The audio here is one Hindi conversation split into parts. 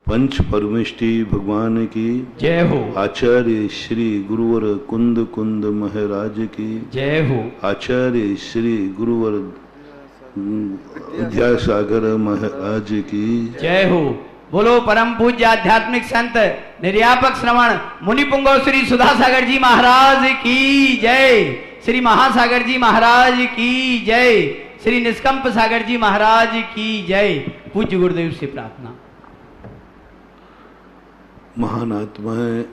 पंच परमेष्टि भगवान की जय हो। आचार्य श्री गुरुवर कुंद कुंद महाराज की जय हो। आचार्य श्री गुरुवर विद्यासागर महाराज की जय हो। बोलो परम पूज्य आध्यात्मिक संत निर्यापक श्रवण मुनि पुंगव श्री सुधासागर जी महाराज की जय। श्री महासागर जी महाराज की जय। श्री निष्कंप सागर जी महाराज की जय। पूज्य गुरुदेव से प्रार्थना। महान आत्माएं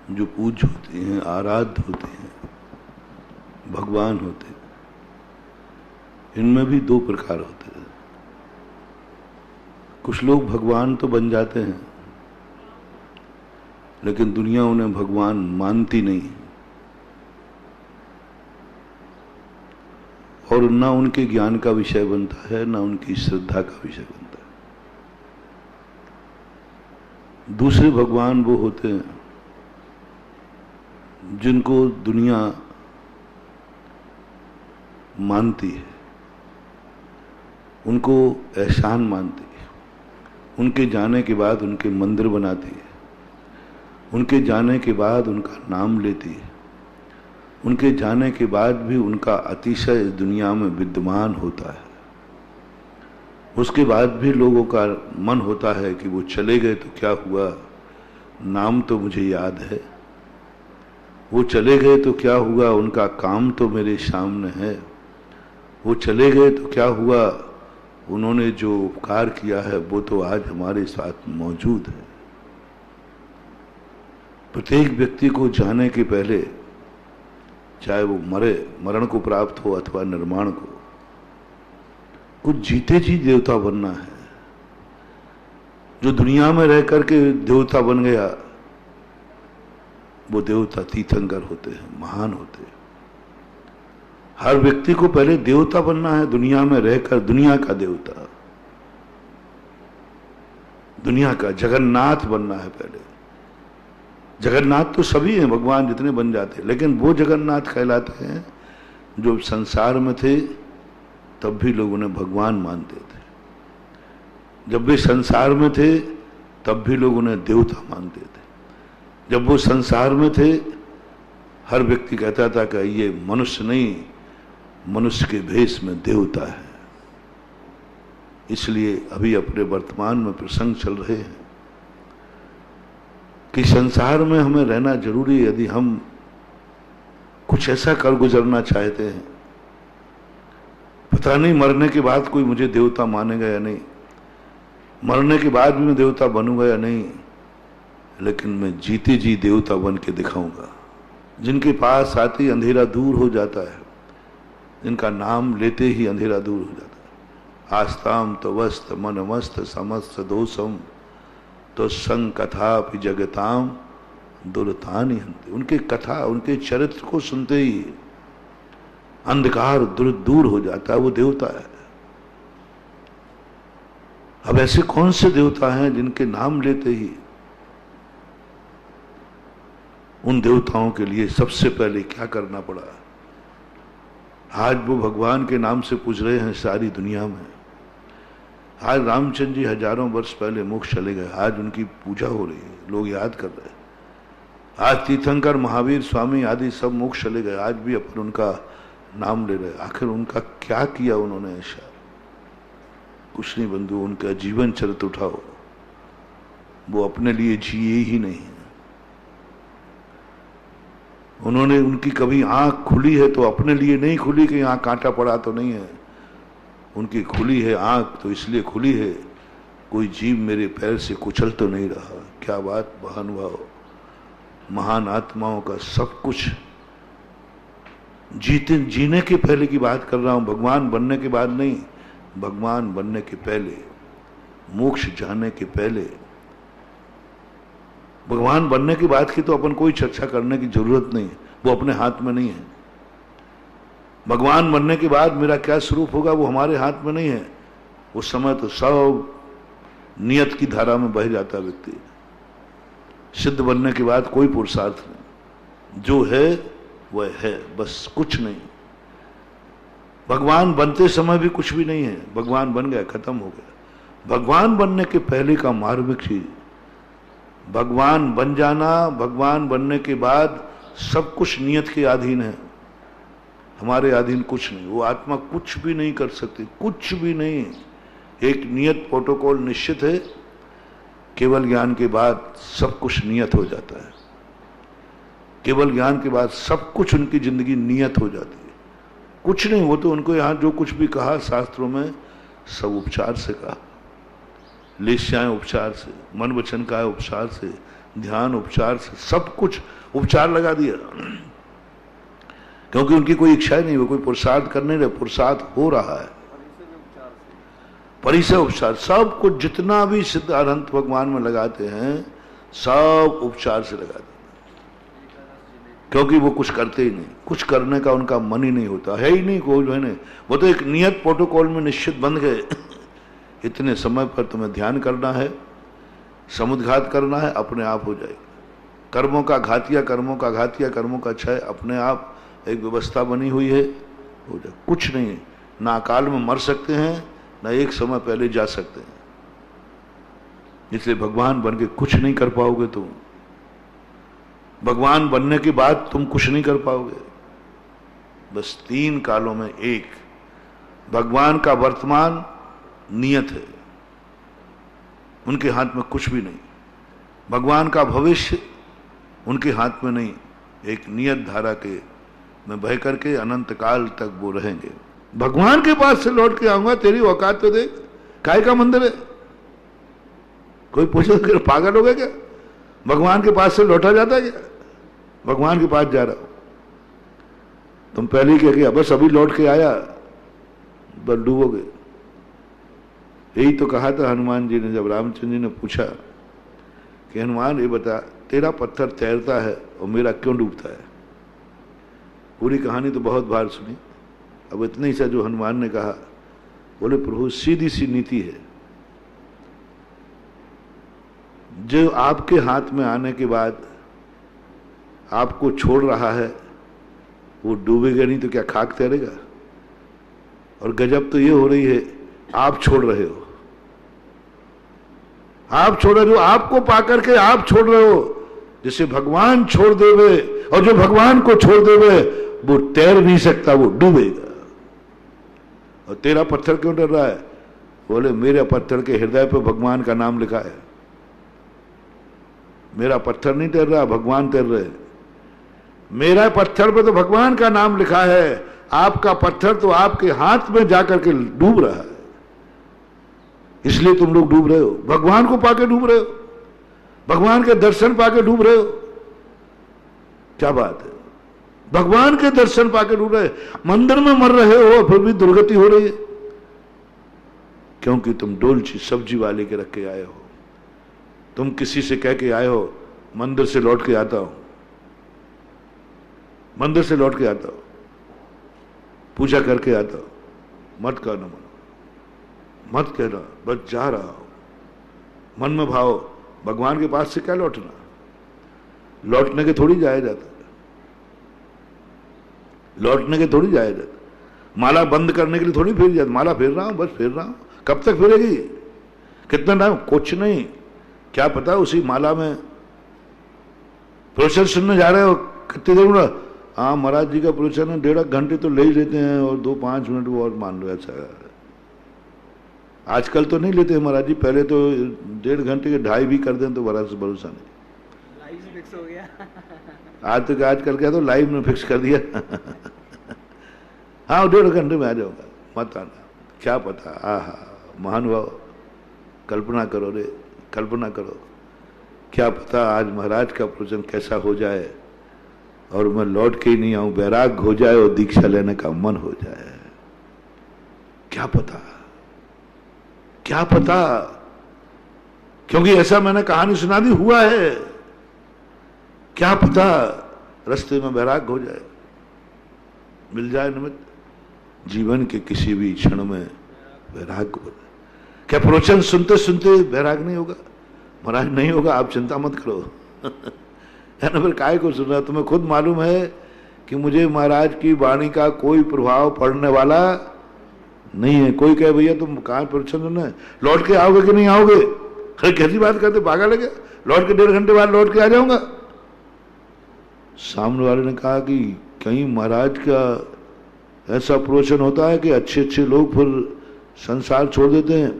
जो पूज्य होती हैं, आराध्य होते हैं, भगवान होते हैं, इनमें भी दो प्रकार होते हैं। कुछ लोग भगवान तो बन जाते हैं, लेकिन दुनिया उन्हें भगवान मानती नहीं, और ना उनके ज्ञान का विषय बनता है, ना उनकी श्रद्धा का विषय बनता है। दूसरे भगवान वो होते हैं जिनको दुनिया मानती है, उनको एहसान मानती है, उनके जाने के बाद उनके मंदिर बनाती है, उनके जाने के बाद उनका नाम लेती है, उनके जाने के बाद भी उनका अतिशय इस दुनिया में विद्यमान होता है। उसके बाद भी लोगों का मन होता है कि वो चले गए तो क्या हुआ, नाम तो मुझे याद है, वो चले गए तो क्या हुआ, उनका काम तो मेरे सामने है, वो चले गए तो क्या हुआ, उन्होंने जो उपकार किया है वो तो आज हमारे साथ मौजूद है। प्रत्येक व्यक्ति को जाने के पहले, चाहे वो मरण को प्राप्त हो अथवा निर्माण को, कुछ जीते जी देवता बनना है। जो दुनिया में रह करके देवता बन गया, वो देवता तीर्थंकर होते हैं, महान होते हैं। हर व्यक्ति को पहले देवता बनना है, दुनिया में रहकर दुनिया का देवता, दुनिया का जगन्नाथ बनना है पहले। जगन्नाथ तो सभी हैं, भगवान जितने बन जाते हैं, लेकिन वो जगन्नाथ कहलाते हैं जो संसार में थे तब भी लोग उन्हें भगवान मानते थे। जब वे संसार में थे तब भी लोग उन्हें देवता मानते थे। जब वो संसार में थे, हर व्यक्ति कहता था कि ये मनुष्य नहीं, मनुष्य के भेष में देवता है। इसलिए अभी अपने वर्तमान में प्रसंग चल रहे हैं कि संसार में हमें रहना जरूरी है। यदि हम कुछ ऐसा कर गुजरना चाहते हैं, पता नहीं मरने के बाद कोई मुझे देवता मानेगा या नहीं, मरने के बाद भी मैं देवता बनूंगा या नहीं, लेकिन मैं जीते जी देवता बन के दिखाऊंगा। जिनके पास आते ही अंधेरा दूर हो जाता है, जिनका नाम लेते ही अंधेरा दूर हो जाता है। आस्ताम तो वस्त मन मस्त समस्त दोषम तो संग कथा भी जगताम दुरतानी हंते। उनके कथा, उनके चरित्र को सुनते ही अंधकार दूर हो जाता है, वो देवता है। अब ऐसे कौन से देवता हैं जिनके नाम लेते ही उन देवताओं के लिए सबसे पहले क्या करना पड़ा। आज वो भगवान के नाम से पूज रहे हैं सारी दुनिया में। आज रामचंद्र जी हजारों वर्ष पहले मोक्ष चले गए, आज उनकी पूजा हो रही है, लोग याद कर रहे हैं। आज तीर्थंकर, महावीर, स्वामी आदि सब मोक्ष चले गए, आज भी अपन उनका नाम ले रहे। आखिर उनका क्या किया उन्होंने ऐसा? कुछ नहीं बंधु, उनका जीवन चरित्र उठाओ, वो अपने लिए जिए ही नहीं। उन्होंने, उनकी कभी आंख खुली है तो अपने लिए नहीं खुली कि आंख कांटा पड़ा तो नहीं है। उनकी खुली है आंख तो इसलिए खुली है, कोई जीव मेरे पैर से कुचल तो नहीं रहा। क्या बात महानुभाव, महान आत्माओं का सब कुछ जीने के पहले की बात कर रहा हूं, भगवान बनने के बाद नहीं। भगवान बनने के पहले, मोक्ष जाने के पहले। भगवान बनने की बात की तो अपन कोई चर्चा करने की जरूरत नहीं, वो अपने हाथ में नहीं है। भगवान बनने के बाद मेरा क्या स्वरूप होगा वो हमारे हाथ में नहीं है। उस समय तो सब नियत की धारा में बह जाता व्यक्ति। सिद्ध बनने के बाद कोई पुरुषार्थ नहीं, जो है वह है, बस कुछ नहीं। भगवान बनते समय भी कुछ भी नहीं है, भगवान बन गया, खत्म हो गया। भगवान बनने के पहले का मार्मिक चीज, भगवान बन जाना, भगवान बनने के बाद सब कुछ नियत के अधीन है, हमारे अधीन कुछ नहीं। वो आत्मा कुछ भी नहीं कर सकती, कुछ भी नहीं। एक नियत प्रोटोकॉल निश्चित है, केवल ज्ञान के बाद सब कुछ नियत हो जाता है। केवल ज्ञान के बाद सब कुछ उनकी जिंदगी नियत हो जाती है। कुछ नहीं, वो तो उनको यहाँ जो कुछ भी कहा शास्त्रों में सब उपचार से कहा। लेस्याएं उपचार से, मन वचन का उपचार से, ध्यान उपचार से, सब कुछ उपचार लगा दिया। क्योंकि उनकी कोई इच्छा ही नहीं, वो कोई पुरुषार्थ कर नहीं रहे, पुरुषार्थ हो रहा है। परिसर उपचार, सब कुछ जितना भी सिद्ध अनंत भगवान में लगाते हैं सब उपचार से लगाते हैं। क्योंकि वो कुछ करते ही नहीं, कुछ करने का उनका मन ही नहीं होता है ही नहीं, कोई है नहीं। वो तो एक नियत प्रोटोकॉल में निश्चित बन गए, इतने समय पर तुम्हें ध्यान करना है, समुद्घात करना है, अपने आप हो जाएगा। कर्मों का घातिया, कर्मों का घातिया, कर्मों का क्षय, अपने आप एक व्यवस्था बनी हुई है, हो जाए। कुछ नहीं, ना अकाल में मर सकते हैं, ना एक समय पहले जा सकते हैं। इसलिए भगवान बन के कुछ नहीं कर पाओगे तुम। भगवान बनने के बाद तुम कुछ नहीं कर पाओगे। बस 3 कालों में एक, भगवान का वर्तमान नियत है, उनके हाथ में कुछ भी नहीं। भगवान का भविष्य उनके हाथ में नहीं, एक नियत धारा के में बह करके अनंत काल तक वो रहेंगे। भगवान के पास से लौट के आऊंगा, तेरी औकात तो देख, काय का मंदिर है? कोई पूछे तो पागल हो गया क्या? भगवान के पास से लौटा जाता है क्या? भगवान के पास जा रहा हूं, तुम पहले ही कह गया बस अभी लौट के आया, बस डूबोगे। यही तो कहा था हनुमान जी ने, जब रामचंद्र जी ने पूछा कि हनुमान ये बता, तेरा पत्थर तैरता है और मेरा क्यों डूबता है? पूरी कहानी तो बहुत बार सुनी, अब इतने ही सा जो हनुमान ने कहा, बोले प्रभु सीधी सी नीति है, जो आपके हाथ में आने के बाद आपको छोड़ रहा है वो डूबेगा नहीं तो क्या खाक तैरेगा? और गजब तो ये हो रही है, आप छोड़ रहे हो, आप छोड़ रहे हो, आपको पाकर के आप छोड़ रहे हो। जिसे भगवान छोड़ देवे, और जो भगवान को छोड़ देवे वो तैर नहीं सकता, वो डूबेगा। और तेरा पत्थर क्यों डर रहा है? बोले मेरे पत्थर के हृदय पे भगवान का नाम लिखा है। मेरा पत्थर नहीं तैर रहा, भगवान तैर रहे। मेरा पत्थर पे तो भगवान का नाम लिखा है, आपका पत्थर तो आपके हाथ में जाकर के डूब रहा है, इसलिए तुम लोग डूब रहे हो। भगवान को पाके डूब रहे हो, भगवान के दर्शन पाके डूब रहे हो। क्या बात है, भगवान के दर्शन पाके डूब रहे, मंदिर में मर रहे हो फिर भी दुर्गति हो रही है, क्योंकि तुम डोलची सब्जी वाले के रख के आए हो। तुम किसी से कह के आए हो मंदिर से लौट के आता हूं, मंदिर से लौट के आता हूं, पूजा करके आता हूं, मत कहना, मत कहना, बस जा रहा हूं। मन में भाव, भगवान के पास से क्या लौटना? लौटने के थोड़ी जाया जाता, लौटने के थोड़ी जाया जाता। माला बंद करने के लिए थोड़ी फेर जाता, माला फेर रहा हूं, बस फेर रहा हूं। कब तक फेरेगी? कितना टाइम? कुछ नहीं, क्या पता उसी माला में प्रवचन सुनने जा रहे हो, कितनी देर में? हाँ महाराज जी का प्रवचन है, 1.5 घंटे तो ले ही लेते हैं, और 2-5 मिनट वो और मान लो। अच्छा, आजकल तो नहीं लेते महाराज जी, पहले तो 1.5 घंटे के 2.5 भी कर दें तो भरोसा नहीं। लाइव फिक्स हो गया। आजकल क्या तो लाइव में फिक्स कर दिया। हाँ 1.5 घंटे में आ जाऊंगा, मत आना। क्या पता, आहा महानुभाव, कल्पना करो रे, कल्पना करो, क्या पता आज महाराज का प्रवचन कैसा हो जाए और मैं लौट के ही नहीं आऊं, वैराग हो जाए और दीक्षा लेने का मन हो जाए। क्या पता, क्या पता, क्योंकि ऐसा मैंने कहानी सुना दी, हुआ है। क्या पता रास्ते में वैराग हो जाए, मिल जाए निमित्त, जीवन के किसी भी क्षण में वैराग हो जाए। क्या प्रवचन सुनते सुनते वैराग नहीं होगा? महाराज नहीं होगा, आप चिंता मत करो। है ना, फिर काय को सुना? तुम्हें खुद मालूम है कि मुझे महाराज की वाणी का कोई प्रभाव पड़ने वाला नहीं है। कोई कहे भैया तुम कहाँ प्रवचन सुनना है, लौट के आओगे कि नहीं आओगे? अरे कैसी बात करते, पागल है क्या? लौट के 1.5 घंटे बाद लौट के आ जाऊंगा। सामने वाले ने कहा कि कहीं महाराज का ऐसा प्रवचन होता है कि अच्छे अच्छे लोग फिर संसार छोड़ देते हैं।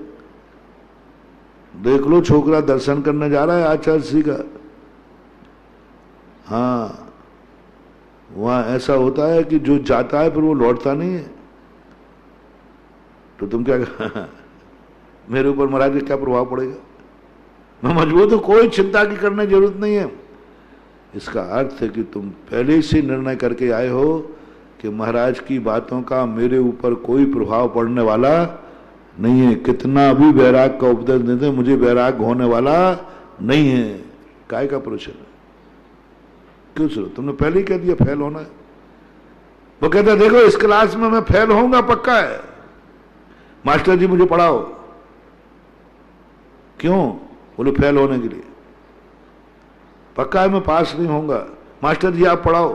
देख लो छोकरा दर्शन करने जा रहा है आचार्य श्री का, हाँ वहां ऐसा होता है कि जो जाता है फिर वो लौटता नहीं है। तो तुम क्या मेरे ऊपर महाराज का क्या प्रभाव पड़ेगा? मैं मजबूत हूं, कोई चिंता की करने की जरूरत नहीं है। इसका अर्थ है कि तुम पहले से निर्णय करके आए हो कि महाराज की बातों का मेरे ऊपर कोई प्रभाव पड़ने वाला नहीं है। कितना भी वैराग का उपदेश देते मुझे वैराग होने वाला नहीं है। काय का प्रवचन है? क्यों सुनो? तुमने पहले ही कह दिया फेल होना है। वो कहता देखो इस क्लास में मैं फेल होऊंगा पक्का है, मास्टर जी मुझे पढ़ाओ। क्यों? बोले फेल होने के लिए। पक्का है मैं पास नहीं होऊंगा, मास्टर जी आप पढ़ाओ।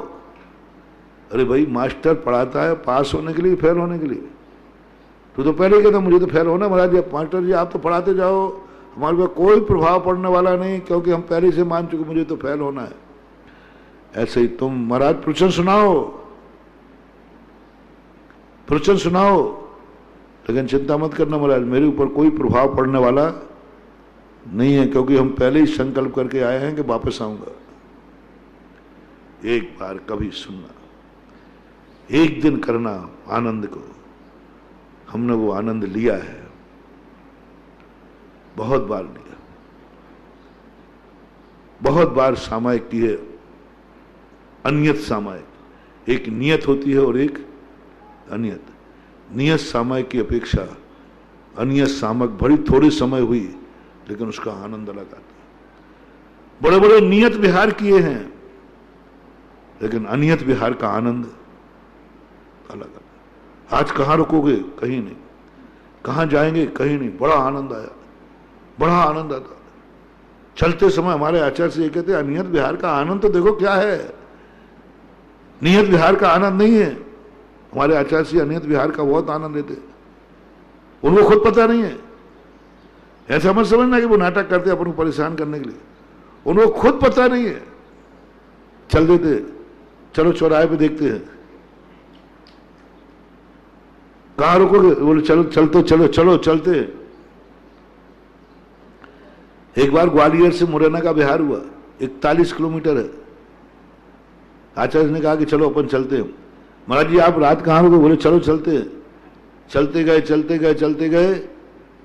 अरे भाई मास्टर पढ़ाता है पास होने के लिए, फेल होने के लिए? तो पहले ही कहता मुझे तो फेल होना। महाराज जी मास्टर जी आप तो पढ़ाते जाओ, हमारे पे कोई प्रभाव पड़ने वाला नहीं, क्योंकि हम पहले से मान चुके मुझे तो फेल होना है। ऐसे ही तुम महाराज प्रवचन सुनाओ, प्रवचन सुनाओ, लेकिन चिंता मत करना महाराज मेरे ऊपर कोई प्रभाव पड़ने वाला नहीं है, क्योंकि हम पहले ही संकल्प करके आए हैं कि वापस आऊंगा। एक बार कभी सुनना, एक दिन करना आनंद को। हमने वो आनंद लिया है, बहुत बार लिया, बहुत बार सामायिक की है, अनियत सामायिक। एक नियत होती है और एक अनियत। नियत सामायिक की अपेक्षा अनियत सामक बड़ी थोड़े समय हुई, लेकिन उसका आनंद अलग आता है। बड़े बड़े नियत विहार किए हैं, लेकिन अनियत विहार का आनंद अलग अलग। आज कहां रुकोगे? कहीं नहीं। कहां जाएंगे? कहीं नहीं। बड़ा आनंद आया, बड़ा आनंद आता। चलते समय हमारे आचार्य से ये कहते हैं अनियत विहार का आनंद तो देखो क्या है, नियत विहार का आनंद नहीं है। हमारे आचार्य से अनियत विहार का बहुत आनंद लेते, उनको खुद पता नहीं है। ऐसा मत समझना कि वो नाटक करते अपन को परेशान करने के लिए, उनको खुद पता नहीं है। चल देते, चलो चौराहे पे देखते हैं, कहां रुकोगे? बोले चलो चलते, चलो चलो चलते। एक बार ग्वालियर से मुरैना का बिहार हुआ, 41 किलोमीटर है। आचार्य ने कहा कि चलो अपन चलते हैं। महाराज जी आप रात कहां रुके? बोले चलो चलते। चलते गए चलते गए चलते गए,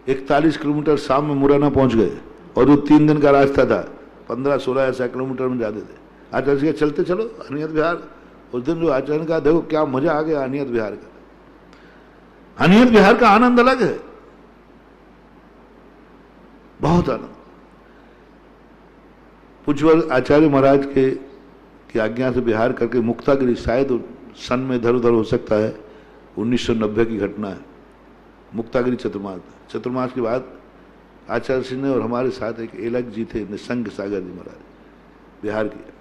41 किलोमीटर शाम में मुरैना पहुंच गए। और वो 3 दिन का रास्ता था, 15-16 ऐसा किलोमीटर में जाते थे। आचार्य जी चलते चलो अनियत विहार। उस दिन जो आचार्य ने कहा देखो क्या मजा आ गया अनियत विहार का। अनियत विहार का आनंद अलग है, बहुत आनंद। पूज्य आचार्य महाराज के की आज्ञा से विहार करके मुक्तागिरी, शायद सन में इधर उधर हो सकता है, 1990 की घटना है। मुक्तागिरी चतुर्मास के बाद आचार्य सिंह ने और हमारे साथ एक एलक जी थे, निसंग सागर जी महाराज, बिहार किया।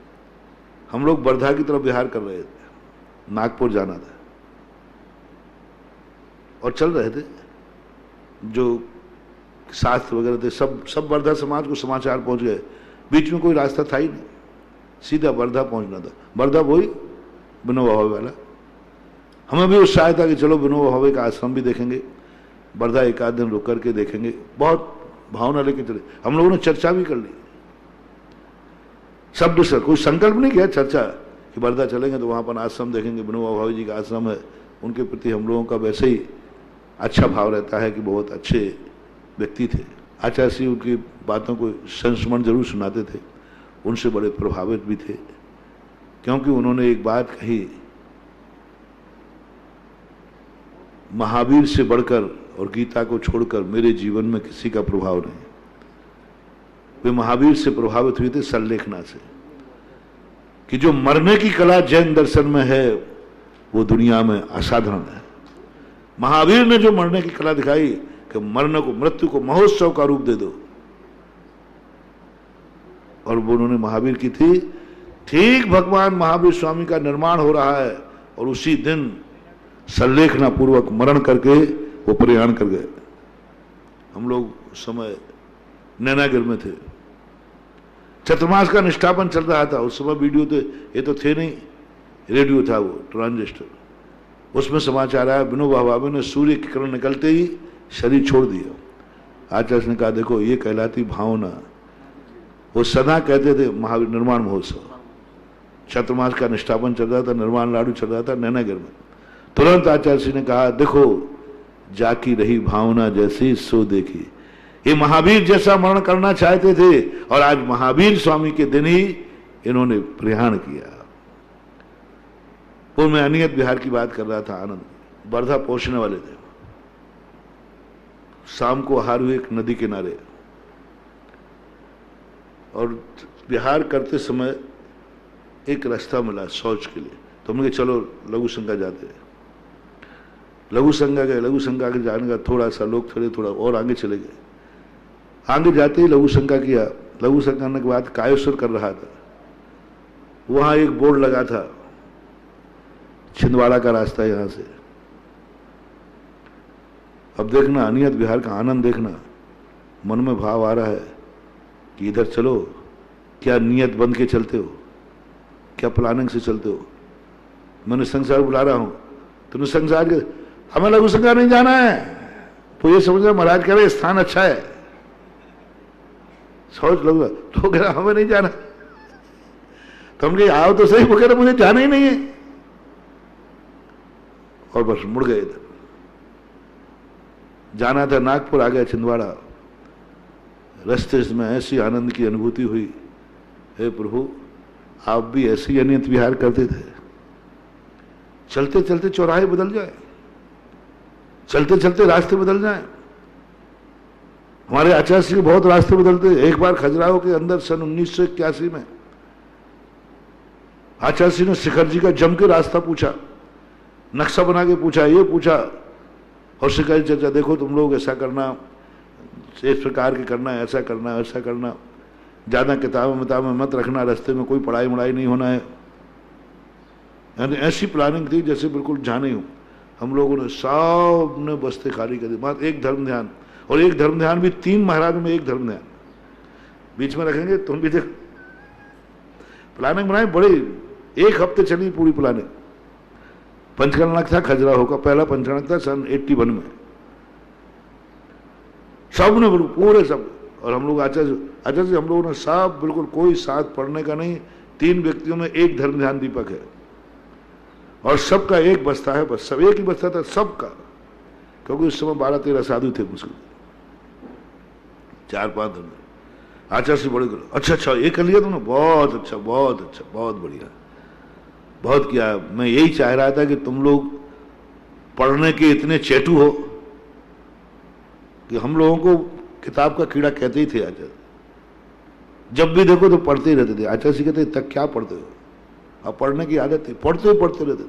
हम लोग वर्धा की तरफ बिहार कर रहे थे, नागपुर जाना था और चल रहे थे। जो शास्त्र वगैरह थे सब वर्धा समाज को समाचार पहुंच गए। बीच में कोई रास्ता था ही नहीं, सीधा वर्धा पहुंचना था। वर्धा वही विनोबा भावे वाला। हमें भी उत्साह था कि चलो विनोबा भावे का आश्रम भी देखेंगे, वर्धा एक आध दिन रुक करके देखेंगे। बहुत भावना लेके चले। हम लोगों ने चर्चा भी कर ली, शब्द से, कोई संकल्प नहीं किया, चर्चा कि वर्धा चलेंगे तो वहां पर आश्रम देखेंगे, विनोबा भावे जी का आश्रम है। उनके प्रति हम लोगों का वैसे ही अच्छा भाव रहता है कि बहुत अच्छे व्यक्ति थे। आचार्य श्री उनकी बातों को संस्मरण जरूर सुनाते थे, उनसे बड़े प्रभावित भी थे, क्योंकि उन्होंने एक बात कही, महावीर से बढ़कर और गीता को छोड़कर मेरे जीवन में किसी का प्रभाव नहीं। वे महावीर से प्रभावित हुए थे संलेखना से, कि जो मरने की कला जैन दर्शन में है वो दुनिया में असाधारण है। महावीर ने जो मरने की कला दिखाई कि मरने को, मृत्यु को महोत्सव का रूप दे दो, और वो उन्होंने महावीर की थी। ठीक भगवान महावीर स्वामी का निर्माण हो रहा है और उसी दिन संलेखना पूर्वक मरण करके वो प्रयाण कर गए। हम लोग उस समय नैनागिर में थे, चतुर्मास का निष्ठापन चल रहा था। उस समय वीडियो तो ये तो थे नहीं, रेडियो था वो ट्रांजिस्टर। उसमें समाचार आया विनोबा भावे ने सूर्य की किरण निकलते ही शरीर छोड़ दिया। आचार्य ने कहा देखो ये कहलाती भावना। वो सदा कहते थे महावीर निर्माण महोत्सव, चतुर्मास का निष्ठापन चल रहा था, निर्माण लाडू चल रहा था नैनागिर में। तुरंत आचार्य ने कहा देखो जाकी रही भावना जैसी सो देखी। ये महावीर जैसा मरण करना चाहते थे और आज महावीर स्वामी के दिन ही इन्होंने प्रयाण किया। वो मैं अनियत विहार की बात कर रहा था, आनंद वर्धा पहुंचने वाले थे। शाम को आहार हुए एक नदी किनारे और विहार करते समय एक रास्ता मिला शौच के लिए। तो हमने कहा चलो लघु संगा जाते हैं। लघु संगा गए। लघु संगा के जाने का थोड़ा सा लोग थोड़ा और आगे चले गए। आगे जाते ही लघु संगा किया। लघु संगा करने के बाद कायेश्वर कर रहा था। वहां एक बोर्ड लगा था छिंदवाड़ा का रास्ता यहां से। अब देखना अनियत विहार का आनंद देखना। मन में भाव आ रहा है कि इधर चलो, क्या नियत बंद के चलते हो, क्या प्लानिंग से चलते हो। मैंने संसार बुला रहा हूं, तुमने संसार के हमें लघु संसार नहीं जाना है। तो ये समझ रहे महाराज कह रहे स्थान अच्छा है, सोच लघु तो कह रहा हमें नहीं जाना। तो हम कहे आओ तो सही। वो कह रहे मुझे जाना ही नहीं है। और बस मुड़ गए इधर। जाना था नागपुर, आ गया छिंदवाड़ा। रास्ते में ऐसी आनंद की अनुभूति हुई, हे प्रभु आप भी ऐसी अनियत विहार करते थे। चलते चलते चौराहे बदल जाए, चलते चलते रास्ते बदल जाए। हमारे आचार्य जी बहुत रास्ते बदलते। एक बार खजुराहो के अंदर सन 1981 में आचार्य जी ने शिखर जी का जम के रास्ता पूछा, नक्शा बना के पूछा, ये पूछा। और शिखर जी चाचा देखो तुम लोग ऐसा करना, इस प्रकार के करना, ऐसा करना, ऐसा करना, ज्यादा किताबें मत रखना, रास्ते में कोई पढ़ाई वढ़ाई नहीं होना है। यानी ऐसी प्लानिंग थी जैसे बिल्कुल जाने हूं। हम लोगों ने सब ने बस्ते खाली कर दी। मात्र एक धर्म ध्यान, और एक धर्म ध्यान भी 3 महाराजों में एक धर्म ध्यान बीच में रखेंगे। तुम भी देख प्लानिंग बनाई बड़ी, 1 हफ्ते चली पूरी प्लानिंग। पंचकर्णक था खजुराहो का, पहला पंचकर्णक था सन 81 में। सब ने बिल्कुल पूरे सब। और हम लोग आचार्य से हम लोगों ने सब बिल्कुल कोई साथ पढ़ने का नहीं। 3 व्यक्तियों में एक धर्म ध्यान दीपक है और सबका एक बस्ता है, बस सब एक ही बस्ता था सबका। क्योंकि उस समय 12-13 साधु थे मुश्किल, 4-5 धर्म। आचार्य से बड़े करो, अच्छा ये कर लिया तुमने, बहुत अच्छा, बहुत बढ़िया, बहुत किया। मैं यही चाह रहा था कि तुम लोग पढ़ने के इतने चेटू हो कि हम लोगों को किताब का कीड़ा कहते ही थे। आचार्य जब भी देखो तो पढ़ते ही रहते थे। आचार्य जी कहते तक क्या पढ़ते हो, अब पढ़ने की आदत थी, पढ़ते रहते थे।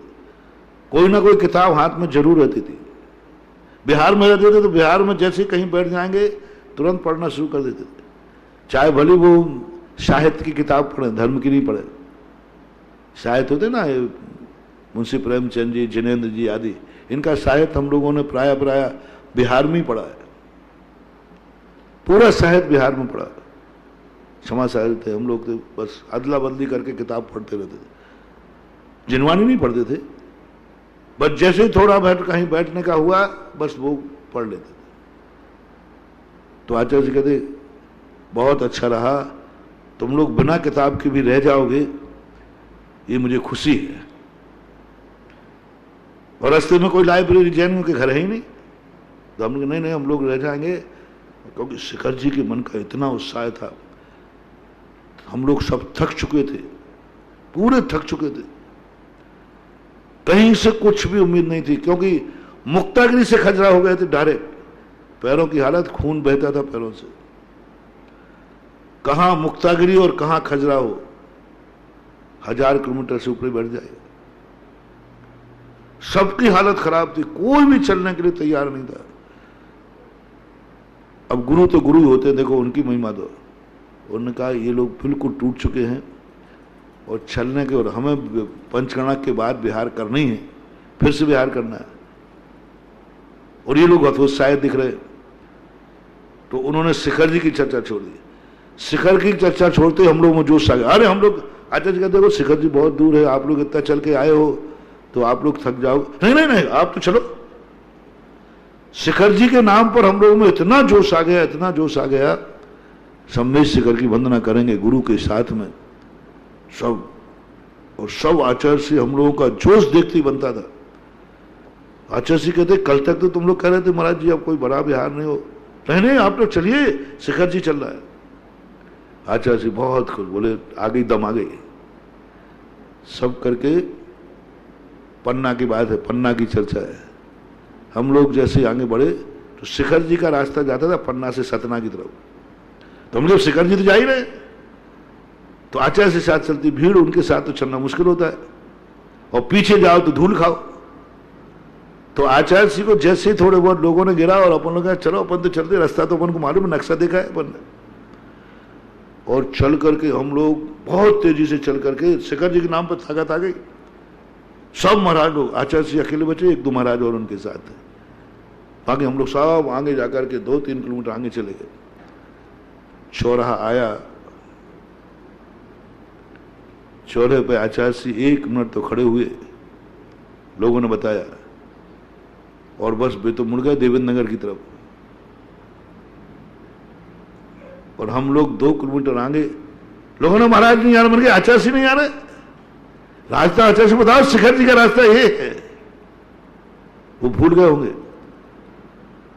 कोई ना कोई किताब हाथ में जरूर रहती थी। बिहार में रहते थे तो बिहार में जैसे कहीं बैठ जाएंगे तुरंत पढ़ना शुरू कर देते थे। चाहे भले वो साहित्य की किताब पढ़े, धर्म की नहीं पढ़े। साहित्य होते ना, मुंशी प्रेमचंद जी, जिनेन्द्र जी आदि, इनका साहित्य हम लोगों ने प्राय बिहार में ही पढ़ा है। पूरा साहित्य बिहार में पढ़ा। क्षमा साहित्य थे हम लोग, तो बस अदला बदली करके किताब पढ़ते रहते थे। जिनवानी नहीं पढ़ते थे, बस जैसे ही थोड़ा कहीं बैठने का हुआ बस वो पढ़ लेते थे। तो आचार्य जी कहते बहुत अच्छा रहा, तुम लोग बिना किताब के भी रह जाओगे, ये मुझे खुशी है। और रास्ते में कोई लाइब्रेरी जैन के घर है ही नहीं। तो हम लोग नहीं हम लोग रह जाएंगे, क्योंकि शिखर जी के मन का इतना उत्साह था। हम लोग सब थक चुके थे, पूरे थक चुके थे। कहीं से कुछ भी उम्मीद नहीं थी, क्योंकि मुक्तागिरी से खजुराहो हो गए थे डायरेक्ट। पैरों की हालत, खून बहता था पैरों से। कहां मुक्तागिरी और कहां खजुराहो, 1000 किलोमीटर से ऊपर बैठ जाए। सबकी हालत खराब थी, कोई भी चलने के लिए तैयार नहीं था। अब गुरु तो गुरु होते हैं, देखो उनकी महिमा। तो उन्होंने कहा ये लोग बिल्कुल टूट चुके हैं और चलने के, और हमें पंचकर्णक के बाद बिहार करना ही है, फिर से बिहार करना है। और ये लोग हतोत्साहित दिख रहे। तो उन्होंने शिखर जी की चर्चा छोड़ दी। शिखर की चर्चा छोड़ते हम लोग में जोश आ गया। अरे हम लोग आचार्य जी कहते देखो शिखर जी बहुत दूर है, आप लोग इतना चल के आए हो तो आप लोग थक जाओगे। नहीं नहीं नहीं, आप तो चलो। शिखर जी के नाम पर हम लोगों में इतना जोश आ गया, इतना जोश आ गया, सम्मेश शिखर की वंदना करेंगे गुरु के साथ में सब। और सब आचार्य से हम लोगों का जोश देखते ही बनता था। आचार्य जी कहते कल तक तो तुम लोग कह रहे थे महाराज जी अब कोई बड़ा विहार नहीं हो। नहीं नहीं, आप लोग चलिए, शिखर जी चल रहा है। आचार्य जी बहुत खुश, बोले आ गई, दम आ गई। सब करके पन्ना की बात है, पन्ना की चर्चा है। हम लोग जैसे आगे बढ़े तो शिखर जी का रास्ता जाता था पन्ना से सतना की तरफ। तो हम लोग शिखर जी तो जा ही रहे, तो आचार्य से साथ चलती भीड़, उनके साथ तो चलना मुश्किल होता है, और पीछे जाओ तो धूल खाओ। तो आचार्य जी को जैसे थोड़े बहुत लोगों ने गिरा और अपन लोग चलो अपन तो चलते, रास्ता तो अपन को मालूम है, नक्शा देखा है अपन ने। और चल करके हम लोग बहुत तेजी से चल करके शिखर जी के नाम पर ताकत आ गई। सब महाराज लोग, आचार्य जी अकेले बचे, 1-2 महाराज और उनके साथ। बाकी हम लोग सब आगे जाकर के 2-3 किलोमीटर आगे चले गए। चौराहा आया, चौराहे पे आचार्य जी 1 मिनट तो खड़े हुए, लोगों ने बताया, और बस वे तो मुड़ गए देवेंद्र नगर की तरफ। और हम लोग 2 किलोमीटर आगे, लोगों ने महाराज नहीं आ रहे, मन के आचार्य जी नहीं आ रहे, रास्ता आचार्य से बताओ, शिखर जी का रास्ता ये है। वो भूल गए होंगे।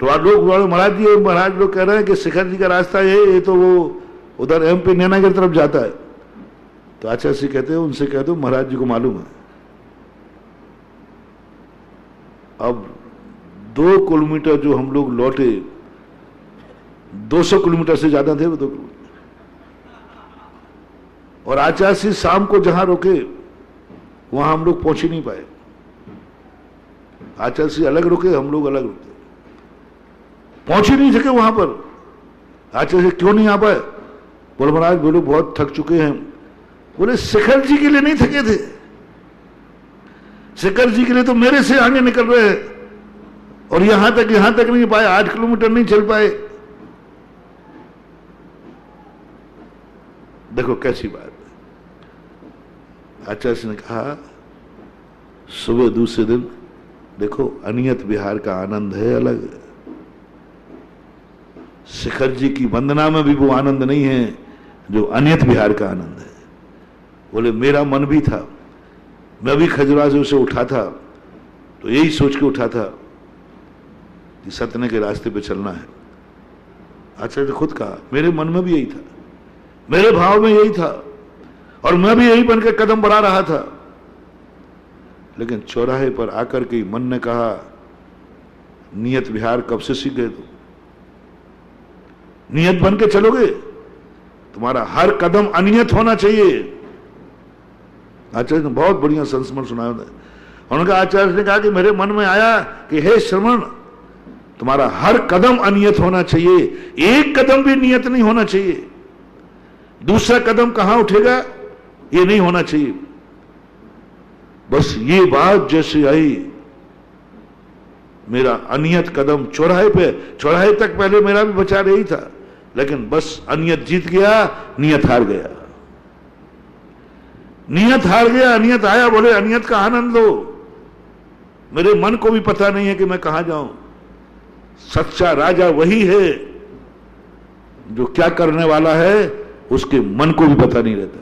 तो आज लोग महाराज जी, महाराज लोग कह रहे हैं कि शिखर जी का रास्ता ये तो वो उधर MP नैना की तरफ जाता है। तो आचार्य जी कहते हैं उनसे कह दो महाराज जी को मालूम है। अब 2 किलोमीटर जो हम लोग लौटे, 200 किलोमीटर से ज्यादा थे वो 2 किलोमीटर। और आचार्य जी शाम को जहां रुके वहां हम लोग पहुंच ही नहीं पाए। आचार्य जी अलग रुके, हम लोग अलग रुके, पहुंच ही नहीं सके वहां पर। आचार्य जी क्यों नहीं आ पाए? बोले महाराज वे लोग बहुत थक चुके हैं। बोले शिखर जी के लिए नहीं थके थे, शिखर जी के लिए तो मेरे से आगे निकल रहे हैं, और यहां तक नहीं पाए, 8 किलोमीटर नहीं चल पाए। देखो कैसी बात है। आचार्य ने कहा सुबह दूसरे दिन देखो अनियत विहार का आनंद है अलग। शिखर जी की वंदना में भी वो आनंद नहीं है जो अनियत विहार का आनंद है। बोले मेरा मन भी था, मैं भी खजुराहो से उठा था, तो यही सोच के उठा था कि सत्य के रास्ते पे चलना है। आचार्य ने खुद कहा मेरे मन में भी यही था, मेरे भाव में यही था, और मैं भी यही बनकर कदम बढ़ा रहा था। लेकिन चौराहे पर आकर के मन ने कहा नियत विहार कब से सीख गए तुम? नियत बन के चलोगे, तुम्हारा हर कदम अनियत होना चाहिए। आचार्य ने बहुत बढ़िया संस्मरण सुनाया। उन्होंने आचार्य ने कहा कि मेरे मन में आया कि हे श्रवण, तुम्हारा हर कदम अनियत होना चाहिए, एक कदम भी नियत नहीं होना चाहिए। दूसरा कदम कहां उठेगा ये नहीं होना चाहिए। बस ये बात जैसे आई, मेरा अनियत कदम चौराहे तक पहले मेरा भी विचार यही था, लेकिन बस अनियत जीत गया, नियत हार गया। नियत हार गया, अनियत आया। बोले अनियत का आनंद लो, मेरे मन को भी पता नहीं है कि मैं कहां जाऊं। सच्चा राजा वही है जो क्या करने वाला है उसके मन को भी पता नहीं रहता,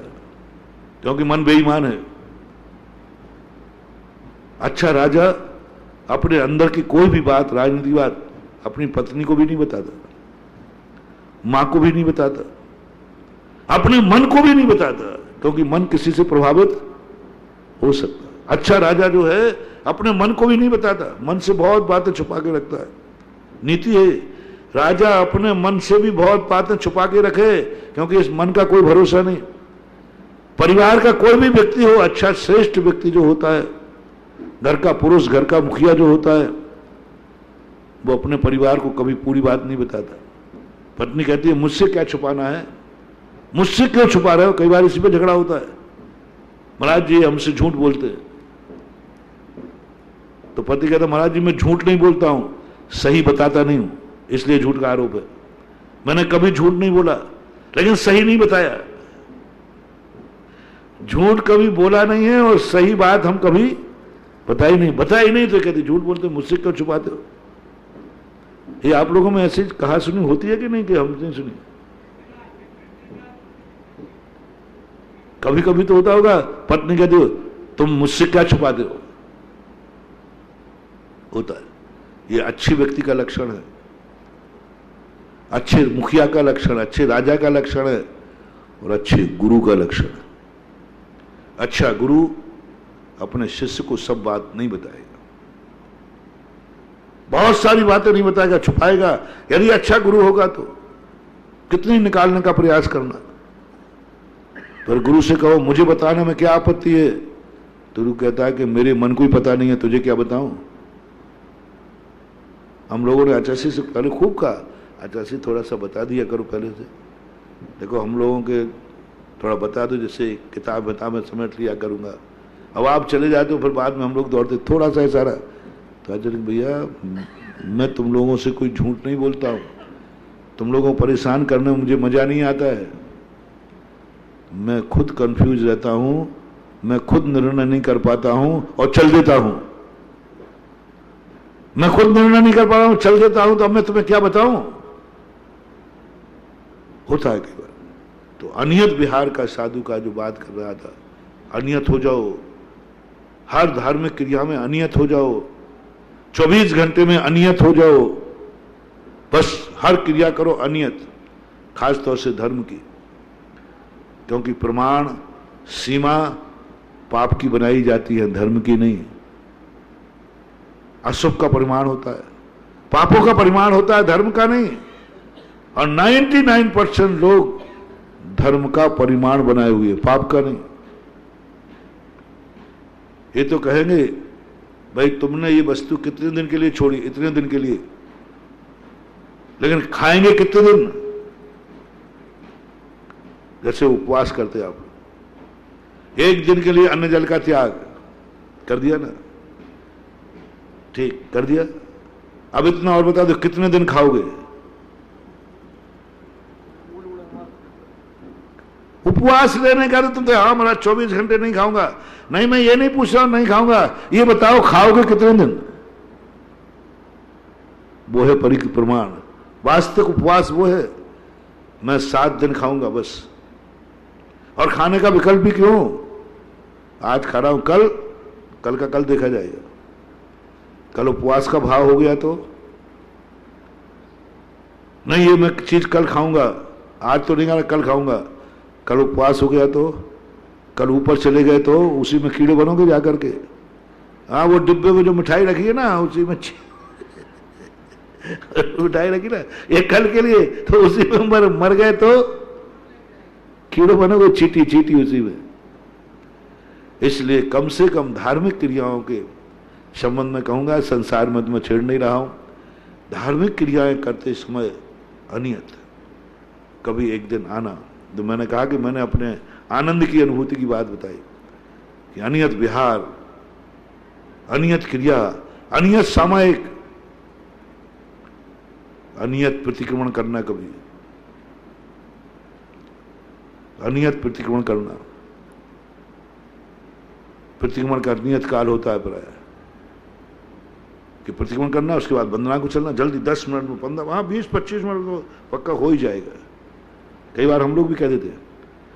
क्योंकि मन बेईमान है। अच्छा राजा अपने अंदर की कोई भी बात, राजनीतिक बात, अपनी पत्नी को भी नहीं बताता, मां को भी नहीं बताता, अपने मन को भी नहीं बताता, क्योंकि मन किसी से प्रभावित हो सकता है। अच्छा राजा जो है अपने मन को भी नहीं बताता, मन से बहुत बातें छुपा के रखता है। नीति है राजा अपने मन से भी बहुत बातें छुपा के रखे, क्योंकि इस मन का कोई भरोसा नहीं। परिवार का कोई भी व्यक्ति हो, अच्छा श्रेष्ठ व्यक्ति जो होता है, घर का पुरुष, घर का मुखिया जो होता है, वो अपने परिवार को कभी पूरी बात नहीं बताता। पत्नी कहती है मुझसे क्या छुपाना है, मुझसे क्यों छुपा रहे हो? कई बार इसी पे झगड़ा होता है, महाराज जी हमसे झूठ बोलते हैं। तो पति कहता महाराज जी मैं झूठ नहीं बोलता हूं, सही बताता नहीं हूं, इसलिए झूठ का आरोप है। मैंने कभी झूठ नहीं बोला, लेकिन सही नहीं बताया। झूठ कभी बोला नहीं है और सही बात हम कभी बताई नहीं तो कहते झूठ बोलते, मुझसे क्यों छुपाते हो? ये आप लोगों में ऐसी कहा सुनी होती है कि नहीं, कि हमने सुनी? कभी कभी तो होता होगा, पत्नी कहती हो तुम मुझसे क्या छुपाते हो, होता है। ये अच्छे व्यक्ति का लक्षण है, अच्छे मुखिया का लक्षण, अच्छे राजा का लक्षण है और अच्छे गुरु का लक्षण है। अच्छा गुरु अपने शिष्य को सब बात नहीं बताएगा, बहुत सारी बातें नहीं बताएगा, छुपाएगा। यदि अच्छा गुरु होगा तो कितनी निकालने का प्रयास करना। पर गुरु से कहो मुझे बताने में क्या आपत्ति है, तो गुरु कहता है कि मेरे मन को ही पता नहीं है, तुझे क्या बताऊं। हम लोगों ने आचार्य से पहले खूब कहा, आचार्य थोड़ा सा बता दिया करो पहले से, देखो हम लोगों के थोड़ा बता दो, जैसे किताब बता मैं समेट लिया करूंगा। अब आप चले जाते हो, फिर बाद में हम लोग दौड़ते, थोड़ा सा इशारा। तो आचार्य भैया मैं तुम लोगों से कोई झूठ नहीं बोलता हूं, तुम लोगों को परेशान करने में मुझे मजा नहीं आता है, मैं खुद कंफ्यूज रहता हूं, मैं खुद निर्णय नहीं कर पाता हूं और चल देता हूं। मैं खुद निर्णय नहीं कर पा रहा हूं, चल देता हूं, तो अब मैं तुम्हें क्या बताऊं। होता है कई बार। तो अनियत विहार का साधु का जो बात कर रहा था, अनियत हो जाओ, हर धार्मिक क्रिया में अनियत हो जाओ, 24 घंटे में अनियत हो जाओ, बस हर क्रिया करो अनियत, खास तौर से धर्म की, क्योंकि प्रमाण सीमा पाप की बनाई जाती है, धर्म की नहीं। अशुभ का परिमाण होता है, पापों का परिमाण होता है, धर्म का नहीं। और 99% लोग धर्म का परिमाण बनाए हुए, पाप का नहीं। ये तो कहेंगे भाई तुमने ये वस्तु कितने दिन के लिए छोड़ी, इतने दिन के लिए, लेकिन खाएंगे कितने दिन। जैसे उपवास करते आप, एक दिन के लिए अन्न जल का त्याग कर दिया ना, ठीक कर दिया। अब इतना और बता दो कितने दिन खाओगे। उपवास लेने का तो तुम तो हाँ मेरा 24 घंटे नहीं खाऊंगा, नहीं मैं ये नहीं पूछ रहा हूं नहीं खाऊंगा, ये बताओ खाओगे कितने दिन। वो है परिप्रमाण, वास्तविक उपवास वो है, मैं 7 दिन खाऊंगा बस। और खाने का विकल्प भी क्यों, आज खा रहा हूं, कल का कल देखा जाएगा। कल उपवास का भाव हो गया तो नहीं, ये मैं चीज कल खाऊंगा, आज तो नहीं खा रहा कल खाऊंगा। कल उपवास हो गया तो कल ऊपर चले गए तो उसी में कीड़े बनोगे जाकर के। हाँ वो डिब्बे में जो मिठाई रखी है ना, उसी में मिठाई रखी ना ये कल के लिए, तो उसी में मर गए तो कीड़े बनोगे, चीटी उसी में। इसलिए कम से कम धार्मिक क्रियाओं के संबंध में कहूंगा, संसार में तो मैं छेड़ नहीं रहा हूं, धार्मिक क्रियाएं करते समय अनियत कभी एक दिन आना। तो मैंने कहा कि मैंने अपने आनंद की अनुभूति की बात बताई कि अनियत विहार, अनियत क्रिया, अनियत सामायिक, अनियत प्रतिक्रमण करना, कभी अनियत प्रतिक्रमण करना, प्रतिक्रमण का नियत काल होता है प्राय कि प्रतिक्रमण करना, उसके बाद वंदना को चलना, जल्दी 10 मिनट में 15, वहां 20-25 मिनट तो पक्का हो ही जाएगा। कई बार हम लोग भी कह देते हैं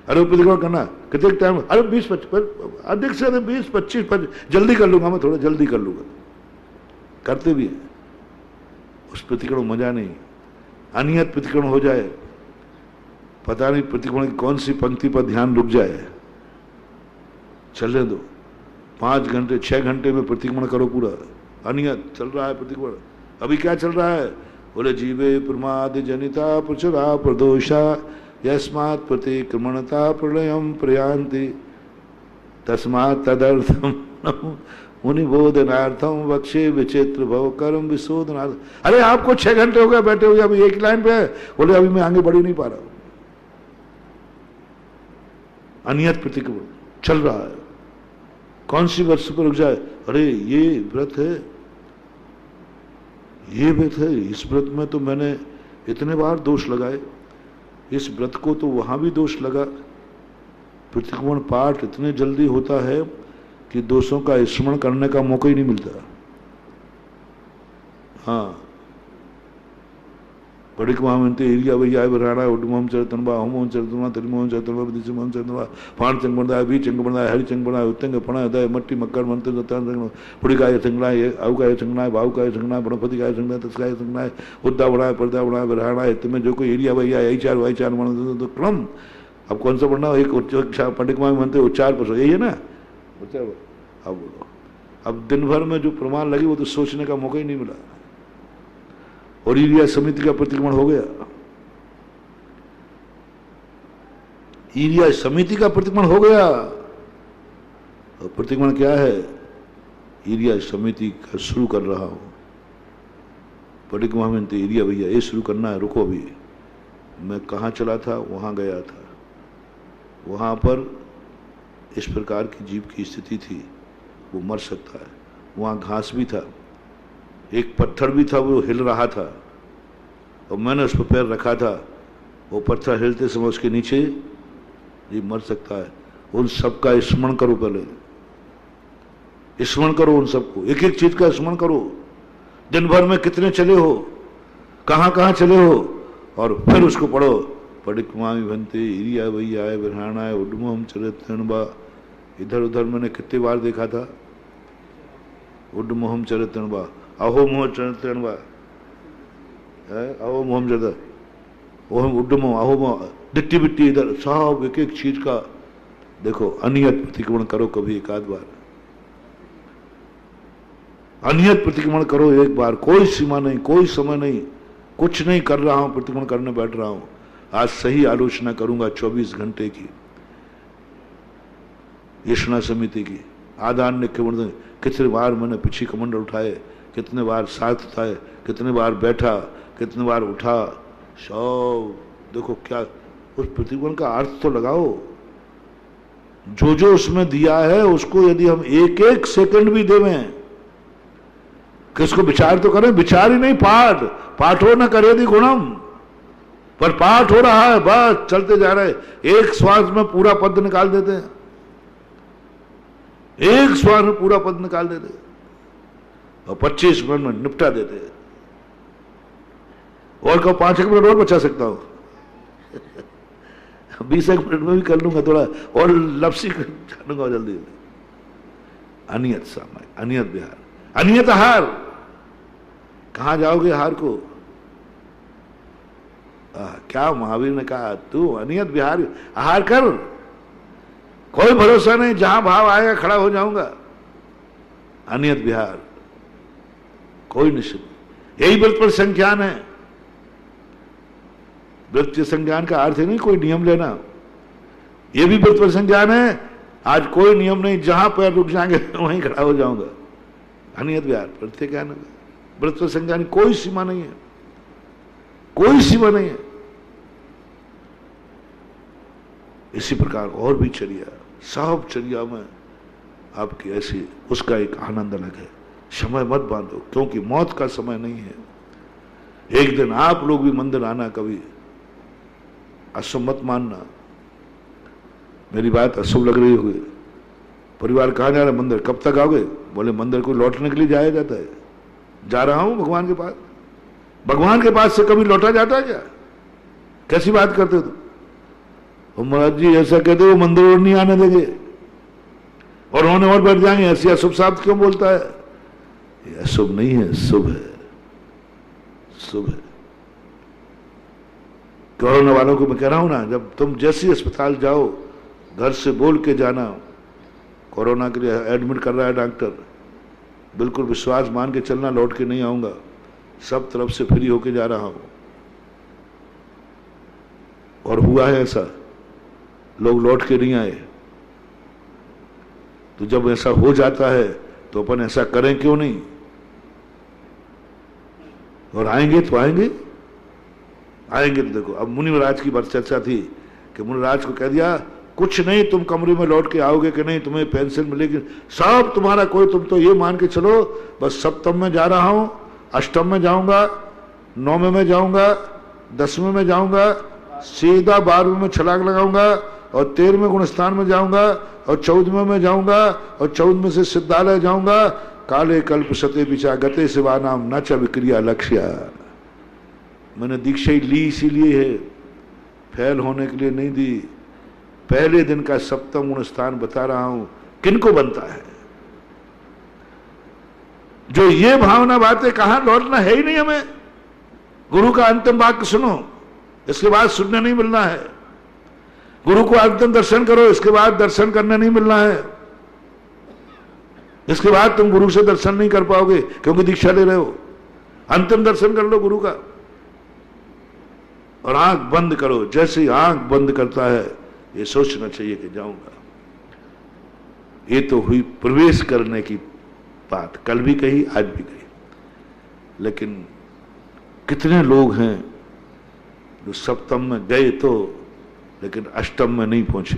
अरे प्रतिक्रमण करना कितने टाइम, अरे 20-25, अधिक से अधिक 20-25, जल्दी कर लूंगा, मैं थोड़ा जल्दी कर लूंगा, करते भी हैं। उस प्रतिक्रमण मजा नहीं। अनियत प्रतिक्रमण हो जाए, पता नहीं प्रतिक्रमण की कौन सी पंक्ति पर ध्यान रुक जाए, चलने दो, 5 घंटे 6 घंटे में प्रतिक्रमण करो पूरा। अनियत चल रहा है प्रतिक्रमण, अभी क्या चल रहा है, बोले जीवे प्रमाद जनिता प्रचुरा प्रदोषा यस्मात् प्रतिक्रमणता प्रलयम प्रयांति तस्मात् तदर्थम मुनिबोधनार्थम वक्षे विचित्र भव कर्म विशोधनार्थ। अरे आपको 6 घंटे हो गए बैठे हुए, अभी एक लाइन पे है, बोले अभी मैं आगे बढ़ ही नहीं पा रहा हूं। अनियत प्रतिक्रमण चल रहा है, कौन सी वस्तु पर रुक जाए, अरे ये व्रत है, ये व्रत है, इस व्रत में तो मैंने इतने बार दोष लगाए, इस व्रत को तो वहां भी दोष लगा। प्रतिक्रमण पाठ इतने जल्दी होता है कि दोषों का स्मरण करने का मौका ही नहीं मिलता। हाँ, परिक्रमांते एरिया भैया बराड़ा उडमम चरतनबा होमम चरतनबा तरिमम चरतनबा दिसमम चरतनबा फाण चंग बनदा बी चंग बनदा हरि चंग बनदा उतंग फणा दय मट्टी मक्कर मंत्र दतान पुड़िकाय संगनाय औकाय संगनाय भावकाय संगनाय गणपति काय संगनाय तस्काय संगनाय उद्दा बनाय पर्दा बनाय बराड़ा इतने जो कोई एरिया भैया आई चार वाई चार मन तो क्रम। अब कौन सा पढ़ना, एक परिक्रमा मंत्र उच्चार पर यही है ना। अब बोलो, अब दिन भर में जो प्रमाण लगी वो तो सोचने का मौका ही नहीं मिला। और ईरिया समिति का प्रतिक्रमण हो गया, ईरिया समिति का प्रतिक्रमण हो गया। और प्रतिक्रमण क्या है, ईरिया समिति का शुरू कर रहा हूं। परिक्रमा में ईरिया भैया ये शुरू करना है, रुको अभी। मैं कहाँ चला था, वहां गया था। वहां पर इस प्रकार की जीव की स्थिति थी, वो मर सकता है। वहां घास भी था, एक पत्थर भी था, वो हिल रहा था और मैंने उस पर पैर रखा था। वो पत्थर हिलते समय उसके नीचे ये मर सकता है। उन सब का स्मरण करो, पहले स्मरण करो उन सबको, एक एक चीज का स्मरण करो। दिन भर में कितने चले हो, कहाँ कहाँ चले हो, और फिर उसको पढ़ो। परिक्रमामि भन्ते ईरिया भैया बिरहाणाय उड्डमहम चरतनबा। इधर उधर मैंने कितने बार देखा था, उड्डमहम चरतनबा, अहो मोह चरतनबा, अहो मोहम चरत, ओहम उड्डमो अहो मोह, दिट्टी बिट्टी इधर सब एक एक चीज का देखो। अनियत प्रतिक्रमण करो कभी एक आध बार, अनियत प्रतिक्रमण करो एक बार। कोई सीमा नहीं, कोई समय नहीं, कुछ नहीं कर रहा हूं, प्रतिक्रमण करने बैठ रहा हूं। आज सही आलोचना करूंगा 24 घंटे की यशना समिति की। आदान ने कितने बार मैंने पीछे कमंडल उठाए, कितने बार साथ उठाए, कितने बार बैठा, कितने बार उठा। सब देखो क्या, उस प्रतिक्रमण का अर्थ तो लगाओ। जो जो उसमें दिया है उसको यदि हम एक एक सेकंड भी देवें, किसको विचार तो करें, विचार ही नहीं, पाठ पाठो न करे यदि गुणम, पर पाठ हो रहा है, बस चलते जा रहे। एक श्वास में पूरा पद निकाल देते हैं, एक श्वास में पूरा पद निकाल देते और 25 मिनट में निपटा देते। और कहो 5 मिनट और बचा सकता हूं 20 मिनट में भी कर लूंगा, थोड़ा और लपसी जानूंगा जल्दी। अनियत समय, अनियत विहार, अनियत आहार। कहां जाओगे हार को? क्या महावीर ने कहा, तू अनियत विहार आहार कर, कोई भरोसा नहीं, जहां भाव आएगा खड़ा हो जाऊंगा। अनियत विहार, कोई निश्चित, यही व्रत पर संज्ञान है। व्रत संज्ञान का अर्थ है नहीं कोई नियम लेना, ये भी व्रत पर संज्ञान है। आज कोई नियम नहीं, जहां पैर रुक जाएंगे वहीं खड़ा हो जाऊंगा। अनियत विहार प्रत्येक व्रत पर संज्ञान, कोई सीमा नहीं है, कोई सीमा नहीं है। इसी प्रकार और भी चर्या, सब चर्या में आपकी ऐसी, उसका एक आनंद अलग है। समय मत बांधो, क्योंकि मौत का समय नहीं है। एक दिन आप लोग भी मंदिर आना, कभी अशुभ मत मानना। मेरी बात अशुभ लग रही हुई, परिवार कहाँ जा रहा है, मंदिर, कब तक आओगे? बोले मंदिर को लौटने के लिए जाया जाता है। जा रहा हूं भगवान के पास। भगवान के पास से कभी लौटा जाता है क्या? कैसी बात करते हो तुम? महाराज जी ऐसा कहते हो, मंदिर और नहीं आने देंगे और होने और बैठ जाएंगे, ऐसी अशुभ शब्द क्यों बोलता है? ये अशुभ नहीं है, शुभ है, शुभ है। कोरोना वालों को मैं कह रहा हूं ना, जब तुम जैसी अस्पताल जाओ, घर से बोल के जाना, कोरोना के लिए एडमिट कर रहा है डॉक्टर, बिल्कुल विश्वास मान के चलना, लौट के नहीं आऊंगा, सब तरफ से फ्री होके जा रहा हूं। और हुआ है ऐसा, लोग लौट के नहीं आए। तो जब ऐसा हो जाता है तो अपन ऐसा करें क्यों नहीं? और आएंगे तो आएंगे, आएंगे तो देखो। अब मुनिराज की बात चर्चा थी कि मुनिराज को कह दिया, कुछ नहीं, तुम कमरे में लौट के आओगे कि नहीं, तुम्हें पेंशन मिलेगी, सब तुम्हारा, कोई तुम तो ये मान के चलो बस सप्तम में जा रहा हूं अष्टम में जाऊंगा, नौवें में जाऊंगा, 10वें में जाऊंगा, सीधा 12वें में छलांग लगाऊंगा और 13वें गुणस्थान में जाऊंगा और 14वें में जाऊंगा और 14वें से सिद्धालय जाऊंगा। काले कल्प सते पिछा गते शिवा नाम न च विक्रिया लक्ष्य। मैंने दीक्षा ही ली इसीलिए है, फेल होने के लिए नहीं दी। पहले दिन का सप्तम गुण स्थान बता रहा हूं किनको बनता है। जो ये भावना बातें कहां लौटना है ही नहीं हमें। गुरु का अंतिम वाक्य सुनो, इसके बाद सुनने नहीं मिलना है। गुरु को अंतिम दर्शन करो, इसके बाद दर्शन करने नहीं मिलना है। इसके बाद तुम गुरु से दर्शन नहीं कर पाओगे क्योंकि दीक्षा ले रहे हो। अंतिम दर्शन कर लो गुरु का और आंख बंद करो। जैसे ही आंख बंद करता है ये सोचना चाहिए कि जाऊंगा। ये तो हुई प्रवेश करने की बात, कल भी कही आज भी कही। लेकिन कितने लोग हैं जो सप्तम में गए तो लेकिन अष्टम में नहीं पहुंचे।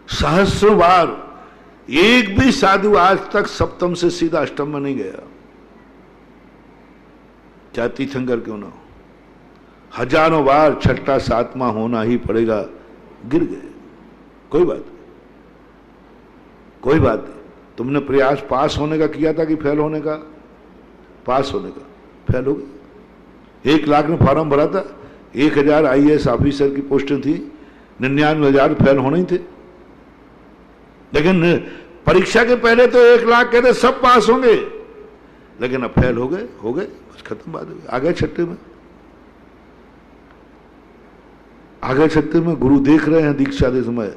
सहस्रों बार एक भी साधु आज तक सप्तम से सीधा अष्टम में नहीं गया, चाहे तीर्थंकर क्यों ना हो। हजारों बार छठा सातवां होना ही पड़ेगा। गिर गए, कोई बात नहीं। तुमने प्रयास पास होने का किया था कि फेल होने का? पास होने का। फेल हो गए। 1 लाख में फॉर्म भरा था, 1000 IAS ऑफिसर की पोस्टें थी, 99,000 फेल होने ही थे। लेकिन परीक्षा के पहले तो 1 लाख कहते सब पास होंगे, लेकिन अब फेल हो गए बस खत्म बात हो गई। आ गए छठे में गुरु देख रहे हैं दीक्षा के समय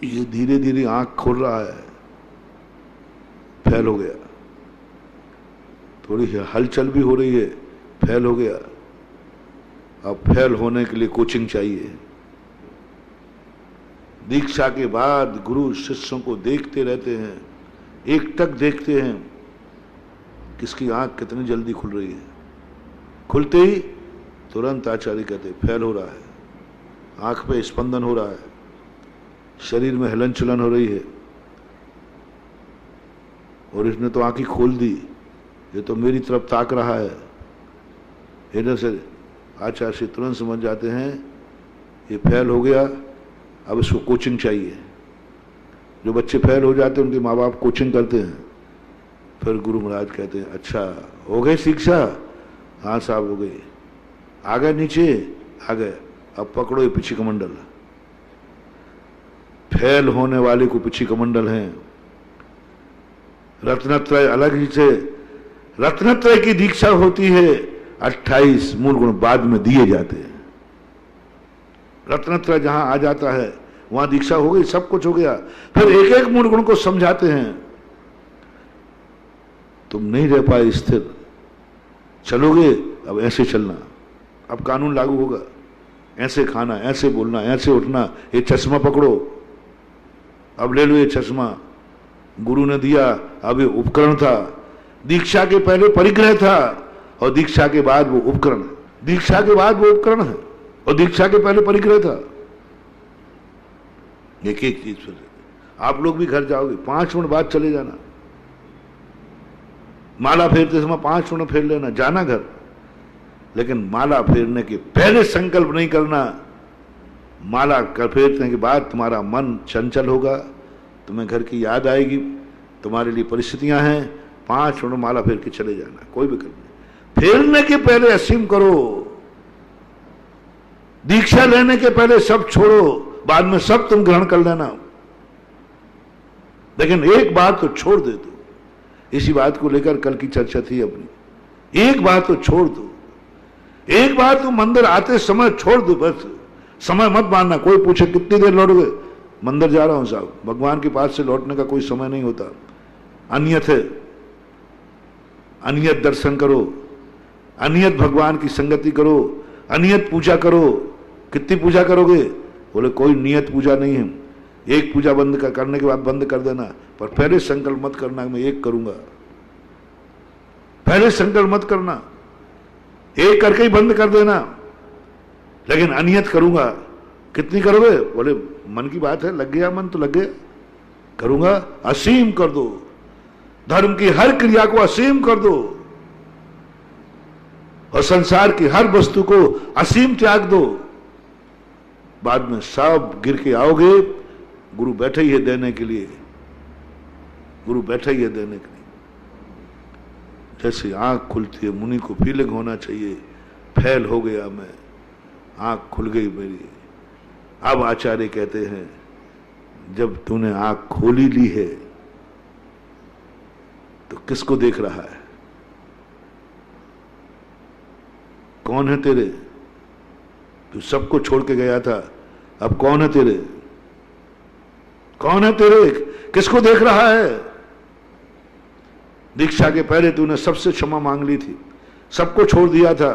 ये धीरे धीरे आंख खोल रहा है। फेल हो गया, थोड़ी हलचल भी हो रही है, फेल हो गया। अब फेल होने के लिए कोचिंग चाहिए। दीक्षा के बाद गुरु शिष्यों को देखते रहते हैं, एकटक देखते हैं किसकी आंख कितनी जल्दी खुल रही है। खुलते ही तुरंत आचार्य कहते फेल हो रहा है, आंख पे स्पंदन हो रहा है, शरीर में हिलन चुलन हो रही है और इसने तो आंखें खोल दी, ये तो मेरी तरफ ताक रहा है। इधर से आचार्य से तुरंत समझ जाते हैं ये फेल हो गया, अब इसको कोचिंग चाहिए। जो बच्चे फेल हो जाते हैं उनके माँ बाप कोचिंग करते हैं। फिर गुरु महाराज कहते हैं अच्छा हो गए शिक्षा? हाँ साहब हो गई। आ गए नीचे? आ गए। अब पकड़ो ये पिछी कमंडल। फेल होने वाले को पिछी कमंडल हैं। रत्नत्रय अलग ही से, रत्नत्रय की दीक्षा होती है, 28 मूल गुण बाद में दिए जाते हैं। रत्नत्रय जहां आ जाता है वहां दीक्षा हो गई, सब कुछ हो गया। फिर एक एक मूल गुण को समझाते हैं। तुम नहीं रह पाए स्थिर, चलोगे अब ऐसे चलना, अब कानून लागू होगा, ऐसे खाना, ऐसे बोलना, ऐसे उठना, ये चश्मा पकड़ो, अब ले लो ये चश्मा। गुरु ने दिया, अब ये उपकरण था। दीक्षा के पहले परिग्रह था और दीक्षा के बाद वो उपकरण है। दीक्षा के बाद वो उपकरण है और दीक्षा के पहले परिग्रह था। एक एक चीज फिर आप लोग भी घर जाओगे 5 मिनट बाद चले जाना, माला फेरते समय 5 मिनट फेर लेना, जाना घर। लेकिन माला फेरने के पहले संकल्प नहीं करना। माला फेरने के बाद तुम्हारा मन चंचल होगा, तुम्हें घर की याद आएगी, तुम्हारे लिए परिस्थितियां हैं। 5 मिनट माला फेर के चले जाना, कोई विकल्प नहीं। फेरने के पहले असीम करो, दीक्षा लेने के पहले सब छोड़ो, बाद में सब तुम ग्रहण कर लेना। लेकिन एक बात तो छोड़ दे दो। इसी बात को लेकर कल की चर्चा थी अपनी। एक बात तो छोड़ दो, एक बार तुम मंदिर आते समय छोड़ दो, बस समय मत मानना। कोई पूछे कितनी देर लौटोगे, मंदिर जा रहा हूं साहब, भगवान के पास से लौटने का कोई समय नहीं होता। अनियत है, अनियत दर्शन करो, अनियत भगवान की संगति करो, अनियत पूजा करो। कितनी पूजा करोगे? बोले कोई नियत पूजा नहीं है, एक पूजा बंद करने के बाद बंद कर देना, पर पहले संकल्प मत करना मैं एक करूंगा। पहले संकल्प मत करना, एक करके ही बंद कर देना। लेकिन अनियत करूंगा। कितनी करोगे? बोले मन की बात है, लग गया मन तो लग गया, करूंगा। असीम कर दो, धर्म की हर क्रिया को असीम कर दो और संसार की हर वस्तु को असीम त्याग दो। बाद में सब गिर के आओगे। गुरु बैठे ही है देने के लिए, गुरु बैठे ही है देने के लिए। जैसे आंख खुलती है, मुनि को फीलिंग होना चाहिए, फैल हो गया मैं, आंख खुल गई मेरी। अब आचार्य कहते हैं जब तूने आंख खोली ली है तो किसको देख रहा है? कौन है तेरे? तू सबको छोड़ के गया था, अब कौन है तेरे? कौन है तेरे? किसको देख रहा है? दीक्षा के पहले तूने सबसे क्षमा मांग ली थी, सबको छोड़ दिया था,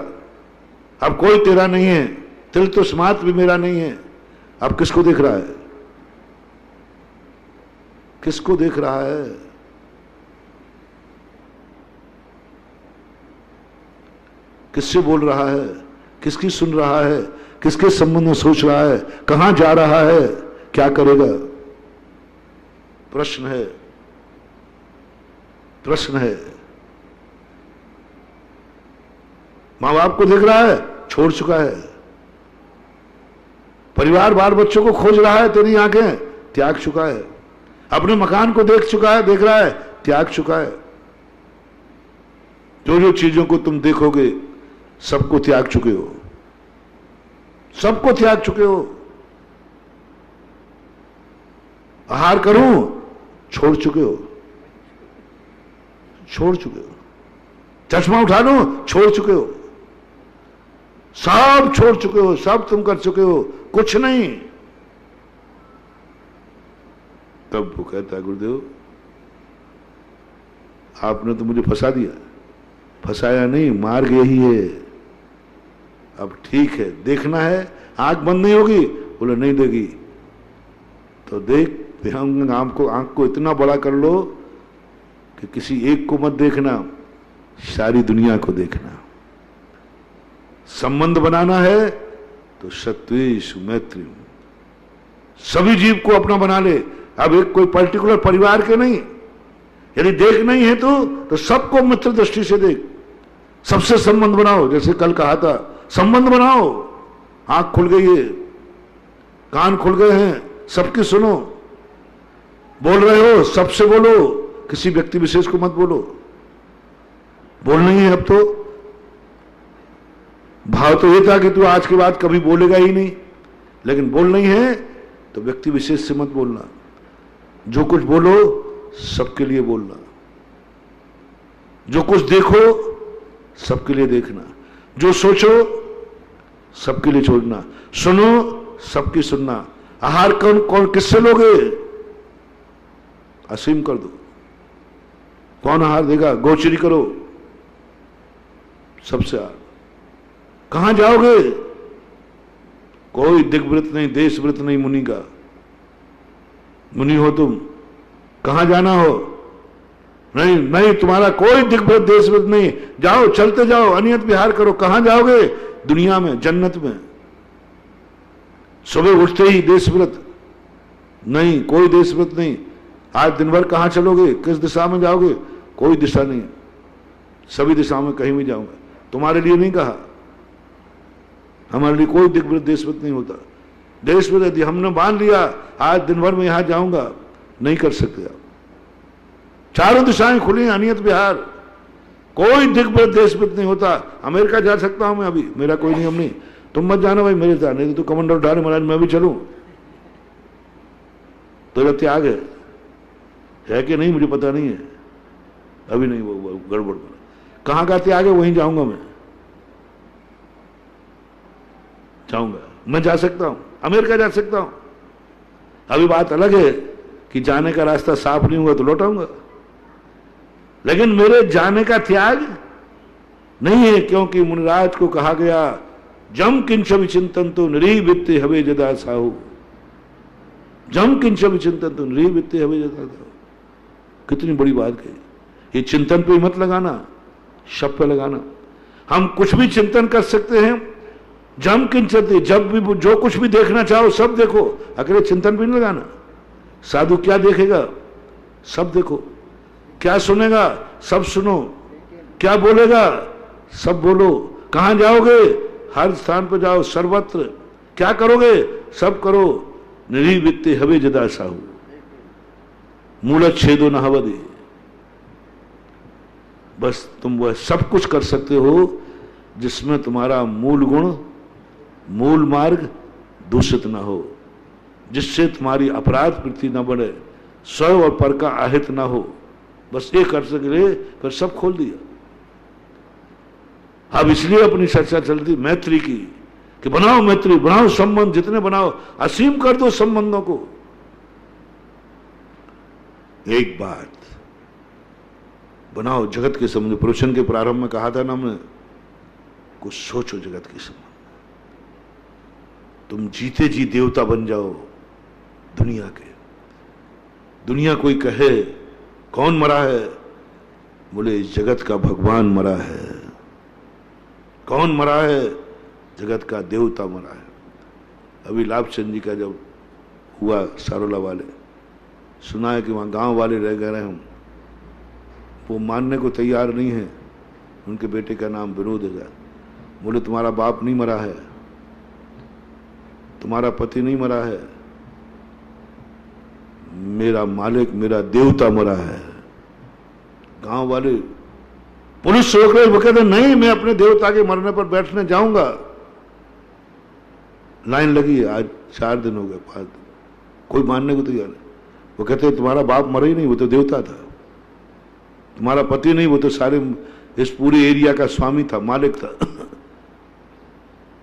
अब कोई तेरा नहीं है, तिल तो स्मार्ट भी मेरा नहीं है। अब किसको देख रहा है? किसको देख रहा है? किससे बोल रहा है? किसकी सुन रहा है? किसके संबंध में सोच रहा है? कहां जा रहा है? क्या करेगा? प्रश्न है, प्रश्न है। मां बाप को देख रहा है, छोड़ चुका है। परिवार बाल बच्चों को खोज रहा है, तेरी आंखें त्याग चुका है। अपने मकान को देख चुका है, देख रहा है, त्याग चुका है। जो जो चीजों को तुम देखोगे सबको त्याग चुके हो, सबको त्याग चुके हो। आहार करूं, छोड़ चुके हो, छोड़ चुके हो। चश्मा उठा लो, छोड़ चुके हो। सब छोड़ चुके हो, सब तुम कर चुके हो, कुछ नहीं। तब वो कहता है गुरुदेव आपने तो मुझे फंसा दिया। फंसाया नहीं, मार्ग यही है। अब ठीक है, देखना है, आंख बंद नहीं होगी? बोले नहीं देगी तो देख, आंख को इतना बड़ा कर लो कि किसी एक को मत देखना, सारी दुनिया को देखना। संबंध बनाना है तो सत्वेश मैत्री, सभी जीव को अपना बना ले। अब एक कोई पर्टिकुलर परिवार के नहीं। यदि देख नहीं है तो सबको मित्र दृष्टि से देख, सबसे संबंध बनाओ। जैसे कल कहा था, संबंध बनाओ। आंख खुल गई है, कान खुल गए हैं, सबकी सुनो। बोल रहे हो, सबसे बोलो, किसी व्यक्ति विशेष को मत बोलो। बोल नहीं है अब तो। भाव तो ये था कि तू आज के बाद कभी बोलेगा ही नहीं, लेकिन बोल नहीं है तो व्यक्ति विशेष से मत बोलना। जो कुछ बोलो सबके लिए बोलना, जो कुछ देखो सबके लिए देखना, जो सोचो सबके लिए छोड़ना, सुनो सबकी सुनना। आहार कौन किससे लोगे? असीम कर दो। कौन आहार देगा? गोचरी करो सबसे। आहार कहां जाओगे? कोई दिग्व्रत नहीं, देशव्रत नहीं मुनि का। मुनि हो तुम, कहां जाना हो? नहीं नहीं, तुम्हारा कोई दिग्व्रत देशव्रत नहीं। जाओ, चलते जाओ, अनियत विहार करो। कहां जाओगे? दुनिया में, जन्नत में। सुबह उठते ही देशव्रत नहीं, कोई देशव्रत नहीं। आज दिन भर कहां चलोगे? किस दिशा में जाओगे? कोई दिशा नहीं, सभी दिशाओं में कहीं भी जाऊंगा। तुम्हारे लिए नहीं कहा, हमारे लिए कोई दिग्व्रत देशव्रत नहीं होता। देशव्रत यदि हमने बांध लिया आज दिन भर में यहां जाऊंगा, नहीं कर सकते आप। चारों दिशाएं खुली, अनियत विहार, कोई दिग्व्रत देशव्रत नहीं होता। अमेरिका जा सकता हूं मैं, अभी मेरा कोई नियम नहीं। तुम मत जाना भाई, मेरे जाने तो कमांडर उठाने महाराज मैं भी चलूं तो त्याग है कि नहीं मुझे पता नहीं है, अभी नहीं, वो गड़बड़। कहां का त्याग है? वहीं जाऊंगा मैं, जाऊंगा। मैं जा सकता हूं, अमेरिका जा सकता हूं। अभी बात अलग है कि जाने का रास्ता साफ नहीं हुआ तो लौट आऊंगा, लेकिन मेरे जाने का त्याग नहीं है, क्योंकि मुनिराज को कहा गया जम किंच विचिंतन तो नृवित्ते हवे जदा साहु। जम किंच विचिंतन तो नृवित्ते हवे जदा साहु। कितनी बड़ी बात कही। ये चिंतन पे मत लगाना, शब्द पे लगाना। हम कुछ भी चिंतन कर सकते हैं। जम किंचते, जब भी जो कुछ भी देखना चाहो सब देखो, अकेले चिंतन भी नहीं लगाना। साधु क्या देखेगा? सब देखो। क्या सुनेगा? सब सुनो। क्या बोलेगा? सब बोलो। कहां जाओगे? हर स्थान पर जाओ, सर्वत्र। क्या करोगे? सब करो। निर्वित्ते हवे जदा साहू, मूलच्छेदो न हवदे। बस तुम वह सब कुछ कर सकते हो जिसमें तुम्हारा मूल गुण, मूल मार्ग दूषित न हो, जिससे तुम्हारी अपराध वृत्ति न बढ़े, स्व और पर का आहित न हो। बस ये कर सके, फिर सब खोल दिया। अब इसलिए अपनी चर्चा चलती मैत्री की कि बनाओ मैत्री, बनाओ संबंध, जितने बनाओ, असीम कर दो संबंधों को। एक बात बनाओ जगत के संबंध। प्रवचन के प्रारंभ में कहा था ना हमने, कुछ सोचो जगत के संबंध। तुम जीते जी देवता बन जाओ दुनिया के। दुनिया कोई कहे कौन मरा है? बोले इस जगत का भगवान मरा है। कौन मरा है? जगत का देवता मरा है। अभी लाभचंद जी का जब हुआ सारोला वाले, सुना है कि वहां गांव वाले रह गए हम, वो मानने को तैयार नहीं है। उनके बेटे का नाम विनोद है। बोले तुम्हारा बाप नहीं मरा है, तुम्हारा पति नहीं मरा है, मेरा मालिक, मेरा देवता मरा है। गांव वाले, पुलिस रोक रहे, वो कहते नहीं मैं अपने देवता के मरने पर बैठने जाऊंगा। लाइन लगी है, आज 4 दिन हो गए, 5 दिन, कोई मानने को तैयार नहीं। वो कहते तुम्हारा बाप मरा ही नहीं, वो तो देवता था। तुम्हारा पति नहीं, वो तो सारे इस पूरे एरिया का स्वामी था, मालिक था।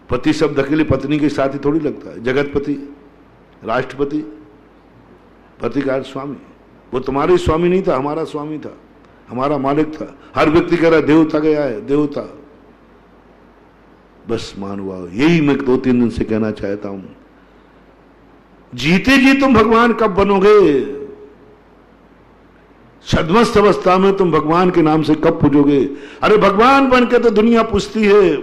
पति शब्द अकेले पत्नी के साथ ही थोड़ी लगता है। जगतपति, राष्ट्रपति, पति का स्वामी। वो तुम्हारे स्वामी नहीं था, हमारा स्वामी था, हमारा मालिक था। हर व्यक्ति कह रहा देवता गया है, देवता। बस मानवा, यही मैं 2-3 दिन से कहना चाहता हूं। जीते जी तुम भगवान कब बनोगे? सदमस्त अवस्था में तुम भगवान के नाम से कब पूजोगे? अरे भगवान बन के तो दुनिया पूछती है,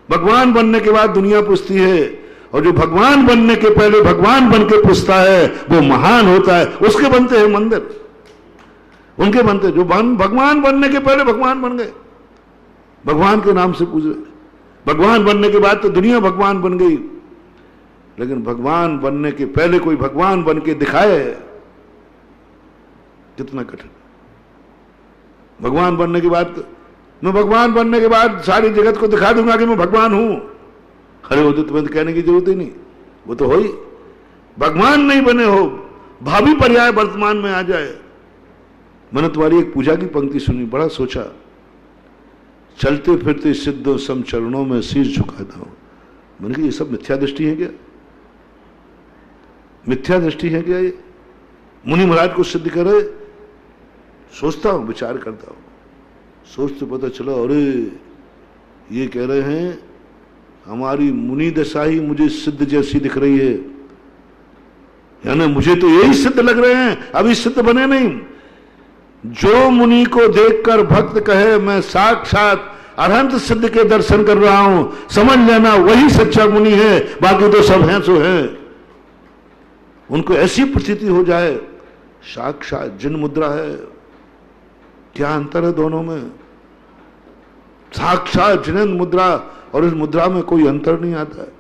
भगवान बनने के बाद दुनिया पूछती है। और जो भगवान बनने के पहले भगवान बन के पूछता है वो महान होता है। उसके बनते हैं मंदिर, उनके बनते जो भगवान बनने के पहले भगवान बन गए, भगवान के नाम से पूज रहे। भगवान बनने के बाद तो दुनिया भगवान बन गई, लेकिन भगवान बनने के पहले कोई भगवान बन के दिखाए, कितना कठिन। भगवान बनने के बाद, मैं भगवान बनने के बाद सारी जगत को दिखा दूंगा कि मैं भगवान हूं। खड़े हो तो तुम्हें तो कहने की जरूरत ही नहीं, वो तो हो ही। भगवान नहीं बने हो, भावी पर्याय वर्तमान में आ जाए। मैंने तुम्हारी एक पूजा की पंक्ति सुनी, बड़ा सोचा। चलते फिरते सिद्धों सम चरणों में शीश झुकाता हूं। मैंने कहा ये सब मिथ्या दृष्टि है क्या? मिथ्या दृष्टि है क्या? ये मुनि महाराज को सिद्ध करे। सोचता हूं, विचार करता हूं, सोचते पता चला अरे ये कह रहे हैं हमारी मुनि दशा ही मुझे सिद्ध जैसी दिख रही है, यानी मुझे तो यही सिद्ध लग रहे हैं, अभी सिद्ध बने नहीं। जो मुनि को देखकर भक्त कहे मैं साक्षात अरहंत सिद्ध के दर्शन कर रहा हूं, समझ लेना वही सच्चा मुनि है, बाकी तो सब हैं सो है। उनको ऐसी प्रतीति हो जाए साक्षात जिन मुद्रा है। क्या अंतर है दोनों में? साक्षात जिनेन्द्र मुद्रा और इस मुद्रा में कोई अंतर नहीं आता है।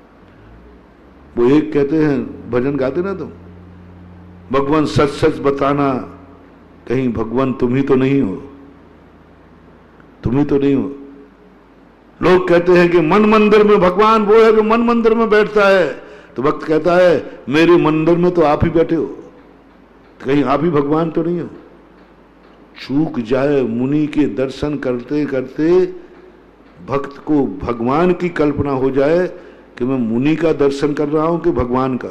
वो एक कहते हैं, भजन गाते ना तुम, भगवान सच सच बताना, कहीं भगवान तुम ही तो नहीं हो, तुम ही तो नहीं हो। लोग कहते हैं कि मन मंदिर में भगवान वो है जो मन मंदिर में बैठता है, तो भक्त कहता है मेरे मंदिर में तो आप ही बैठे हो, कहीं आप ही भगवान तो नहीं हो। चूक जाए मुनि के दर्शन करते करते भक्त को भगवान की कल्पना हो जाए कि मैं मुनि का दर्शन कर रहा हूं कि भगवान का।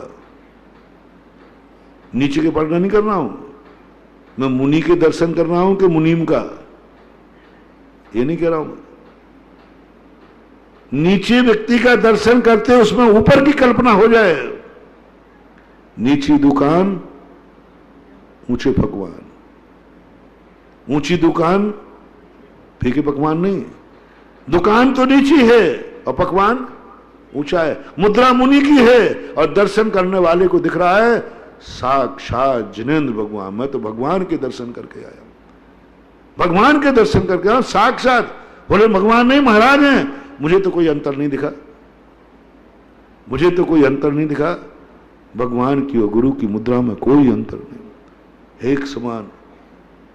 नीचे के पढ़ना नहीं कर रहा हूं, मैं मुनि के दर्शन कर रहा हूं कि मुनीम का, ये नहीं कह रहा हूं। नीचे व्यक्ति का दर्शन करते उसमें ऊपर की कल्पना हो जाए। नीची दुकान ऊंचे पकवान, ऊंची दुकान फीके पकवान नहीं। दुकान तो नीची है और पकवान ऊंचा है। मुद्रा मुनि की है और दर्शन करने वाले को दिख रहा है साक्षात जिनेन्द्र भगवान, मैं तो भगवान के दर्शन करके आया हूं। भगवान के दर्शन करके। हाँ, साक्षात बोले भगवान नहीं महाराज हैं, मुझे तो कोई अंतर नहीं दिखा, मुझे तो कोई अंतर नहीं दिखा। भगवान की और गुरु की मुद्रा में कोई अंतर नहीं, एक समान।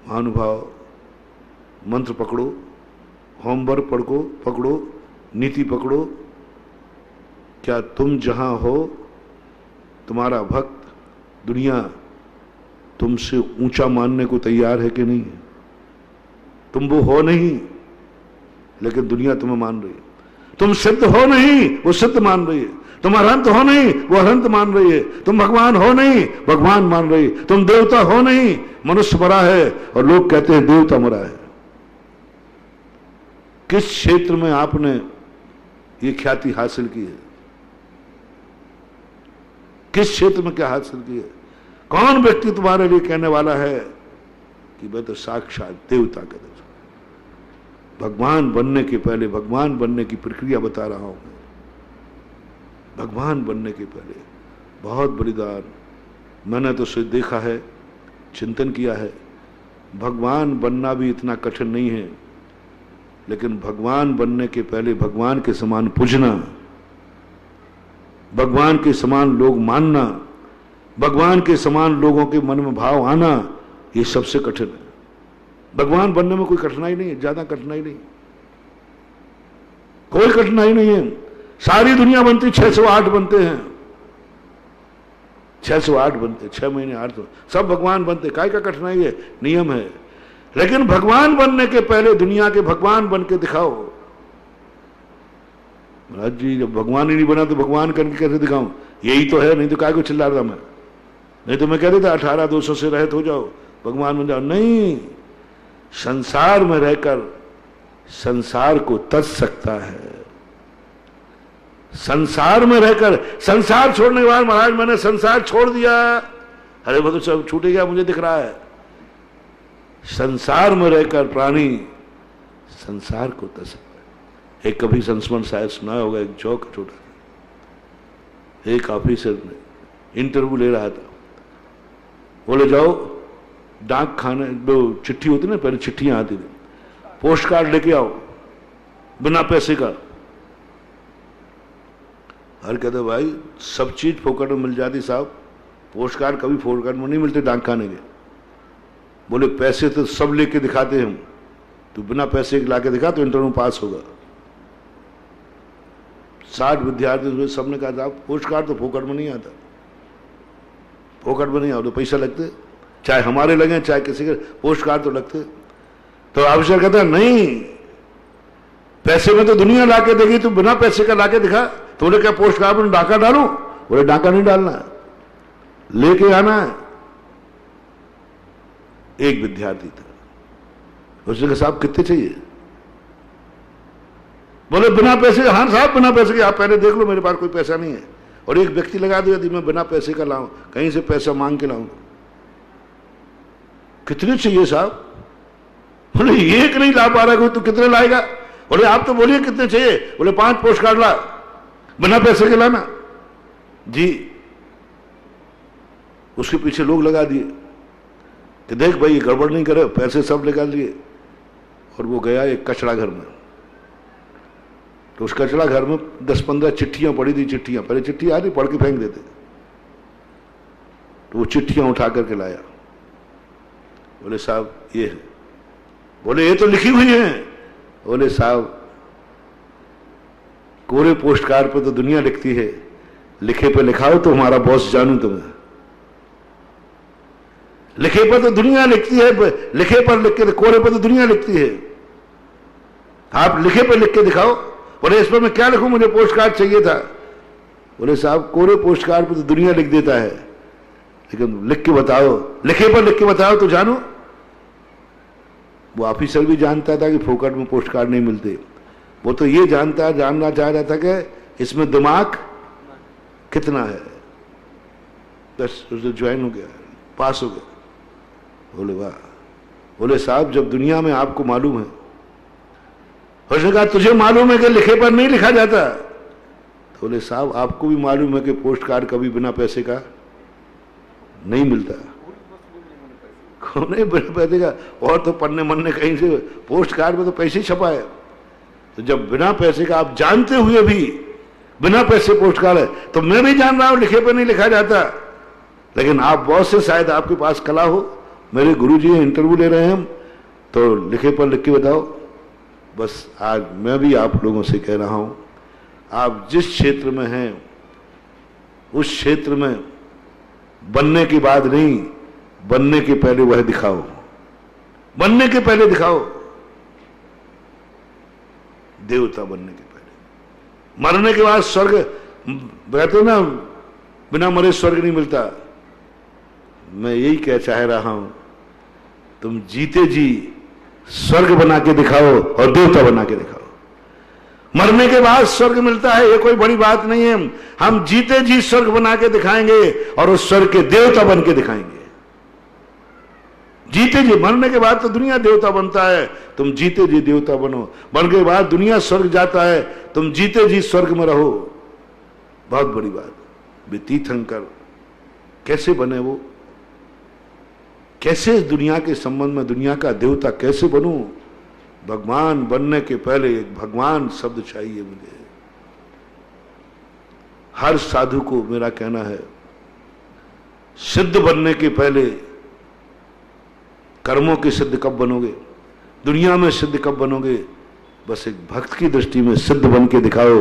महानुभाव, मंत्र पकड़ो, होमवर्क पकड़ो, नीति पकड़ो। क्या तुम जहां हो, तुम्हारा भक्त दुनिया तुमसे ऊंचा मानने को तैयार है कि नहीं? तुम वो हो नहीं, लेकिन दुनिया तुम्हें मान रही है। तुम सिद्ध हो नहीं, वो सिद्ध मान रही है। तुम अरहंत हो नहीं, वो अरहंत मान रही है। तुम भगवान हो नहीं, भगवान मान रही है। तुम देवता हो नहीं, मनुष्य मरा है और लोग कहते हैं देवता मरा है। किस क्षेत्र में आपने ये ख्याति हासिल की है? किस क्षेत्र में क्या हासिल की है? कौन व्यक्ति तुम्हारे लिए कहने वाला है कि मैं तो साक्षात देवता का दर्शन? भगवान बनने के पहले भगवान बनने की प्रक्रिया बता रहा हूं मैं। भगवान बनने के पहले बहुत बलिदान मैंने तो सिर्फ देखा है, चिंतन किया है। भगवान बनना भी इतना कठिन नहीं है, लेकिन भगवान बनने के पहले भगवान के समान पूजना, भगवान के समान लोग मानना, भगवान के समान लोगों के मन में भाव आना, ये सबसे कठिन है। भगवान बनने में कोई कठिनाई नहीं है, ज्यादा कठिनाई नहीं, कोई कठिनाई नहीं है। सारी दुनिया बनती 608 बनते हैं, 608 बनते, 6 महीने 8 सब भगवान बनते। काय का कठिनाई है? नियम है। लेकिन भगवान बनने के पहले दुनिया के भगवान बन के दिखाओ। महाराज जी, जब भगवान ही नहीं बना तो भगवान करके कैसे दिखाऊं? यही तो है, नहीं तो काय को चिल्ला रहा मैं? नहीं तो मैं कह देता 18,200 से रहित हो जाओ, भगवान बन जाओ। नहीं, संसार में रहकर संसार को तज सकता है। संसार में रहकर, संसार छोड़ने के बाद महाराज मैंने संसार छोड़ दिया, अरे वो तो सब छूट गया, मुझे दिख रहा है। संसार में रहकर प्राणी संसार को तज सकता है। एक कभी संस्मरण शायद सुना होगा, एक जोक छोटा, एक ऑफिसर ने इंटरव्यू ले रहा था, बोले जाओ डाक खाने, दो चिट्ठी होती ना, पहले चिट्ठियां आती थी, पोस्ट कार्ड लेके आओ बिना पैसे का। हर कहते भाई सब चीज फोकट में मिल जाती साहब, पोस्ट कार्ड कभी फोकट में नहीं मिलते डाक खाने के। बोले पैसे तो सब लेके दिखाते हैं हम, तो बिना पैसे के लाके दिखा तो इंटरव्यू पास होगा। 60 विद्यार्थी सबने कहा था पोस्ट कार्ड तो फोकट में नहीं आता, फोकट में नहीं आता, तो पैसा लगते, चाहे हमारे लगे चाहे किसी के, पोस्ट कार्ड तो लगते। तो ऑफिसर कहता है नहीं, पैसे में तो दुनिया लाके देगी, तो बिना पैसे का लाके दिखा। तो बोले क्या पोस्ट कार्ड में डाका डालूं? बोले डाका नहीं डालना, लेके आना है। एक विद्यार्थी था, उसने कहा साहब कितने चाहिए? बोले बिना पैसे। हाँ साहब बिना पैसे के, आप पहले देख लो मेरे पास कोई पैसा नहीं है। और एक व्यक्ति लगा दिया यदि मैं बिना पैसे का लाऊं, कहीं से पैसा मांग के लाऊं। कितने चाहिए साहब? बोले एक नहीं ला पा रहा कोई, तो कितने लाएगा? बोले आप तो बोलिए कितने चाहिए? बोले 5 पोस्ट कार्ड ला, बिना पैसे के लाना जी। उसके पीछे लोग लगा दिए कि देख भाई ये गड़बड़ नहीं करे, पैसे सब लगा लिए। और वो गया एक कचरा घर में, तो उस कचरा घर में 10-15 चिट्ठियां पड़ी थी। चिट्ठियां, पहले चिट्ठी आती पढ़ के फेंक देते, तो वो चिट्ठियां उठा करके लाया। बोले साहब ये है। बोले ये तो लिखी हुई है। बोले साहब कोरे पोस्ट कार्ड पे तो दुनिया लिखती है, लिखे पे लिखाओ तो हमारा बॉस जानू तुम्हें। लिखे पर तो दुनिया लिखती है, लिखे पर लिख के, कोरे पर तो दुनिया लिखती है। आप लिखे पे लिख के दिखाओ। बोले इस पर मैं क्या लिखूं, मुझे पोस्ट कार्ड चाहिए था। बोले साहब कोरे पोस्ट कार्ड पर तो दुनिया लिख देता है, लेकिन लिख के बताओ, लिखे पर लिख के बताओ तो जानू। वो ऑफिसर भी जानता था कि फोकट में पोस्ट कार्ड नहीं मिलते। वो तो ये जानना चाह रहा था कि इसमें दिमाग कितना है। बस उसने ज्वाइन हो गया, पास हो गया। बोले वाह। बोले साहब जब दुनिया में आपको मालूम है, उसने कहा तुझे मालूम है कि लिखे पर नहीं लिखा जाता? तो बोले साहब आपको भी मालूम है कि पोस्ट कार्ड कभी बिना पैसे का नहीं मिलता। कौन है बिना पैसे का? और तो पन्ने मन्ने कहीं से पोस्ट कार्ड में तो पैसे ही छपा है। तो जब बिना पैसे का आप जानते हुए भी बिना पैसे पोस्ट कार्ड है, तो मैं भी जान रहा हूं लिखे पे नहीं लिखा जाता, लेकिन आप बहुत से शायद आपके पास कला हो। मेरे गुरुजी इंटरव्यू ले रहे हैं हम, तो लिखे पर लिख के बताओ। बस आज मैं भी आप लोगों से कह रहा हूं, आप जिस क्षेत्र में हैं उस क्षेत्र में बनने की बात नहीं, बनने के पहले वह दिखाओ, बनने के पहले दिखाओ। देवता बनने के पहले, मरने के बाद स्वर्ग कहते ना, बिना मरे स्वर्ग नहीं मिलता। मैं यही कह चाह रहा हूं, तुम जीते जी स्वर्ग बना के दिखाओ और देवता बना के दिखाओ। मरने के बाद स्वर्ग मिलता है, ये कोई बड़ी बात नहीं है। हम जीते जी स्वर्ग बना के दिखाएंगे और उस स्वर्ग के देवता बन के दिखाएंगे। जीते जी, मरने के बाद तो दुनिया देवता बनता है, तुम जीते जी देवता बनो। मरने के बाद दुनिया स्वर्ग जाता है, तुम जीते जी स्वर्ग में रहो। बहुत बड़ी बात। वे तीर्थंकर कैसे बने? वो कैसे इस दुनिया के संबंध में दुनिया का देवता कैसे बनूं? भगवान बनने के पहले एक भगवान शब्द चाहिए मुझे। हर साधु को मेरा कहना है, सिद्ध बनने के पहले कर्मों के सिद्ध कब बनोगे, दुनिया में सिद्ध कब बनोगे? बस एक भक्त की दृष्टि में सिद्ध बन के दिखाओ,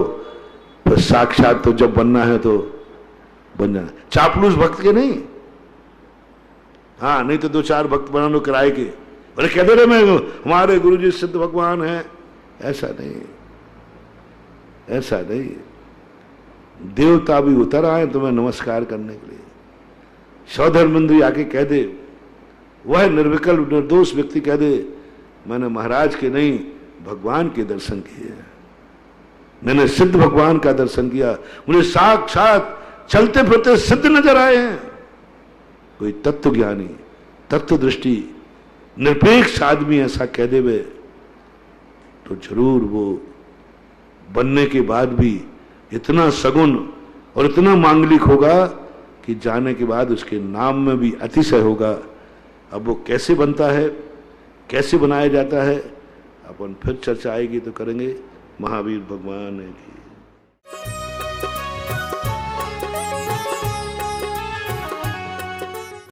बस साक्षात तो जब बनना है तो बन जाना। चापलूस भक्त के नहीं, हाँ, नहीं तो दो चार भक्त बना लो किराए के, बोले कहते रहे मैं हमारे गुरुजी सिद्ध भगवान हैं। ऐसा नहीं, ऐसा नहीं। देवता भी उतर आए तुम्हें नमस्कार करने के लिए। सौधर्मेंद्री आके कह दे, वह निर्विकल्प निर्दोष व्यक्ति कह दे, मैंने महाराज के नहीं भगवान के दर्शन किए, मैंने सिद्ध भगवान का दर्शन किया, मुझे साक्षात चलते फिरते सिद्ध नजर आए हैं। कोई तत्व ज्ञानी, तत्व दृष्टि, निरपेक्ष आदमी ऐसा कह देवे तो जरूर वो बनने के बाद भी इतना सगुन और इतना मांगलिक होगा कि जाने के बाद उसके नाम में भी अतिशय होगा। अब वो कैसे बनता है, कैसे बनाया जाता है, अपन फिर चर्चा आएगी तो करेंगे। महावीर भगवान की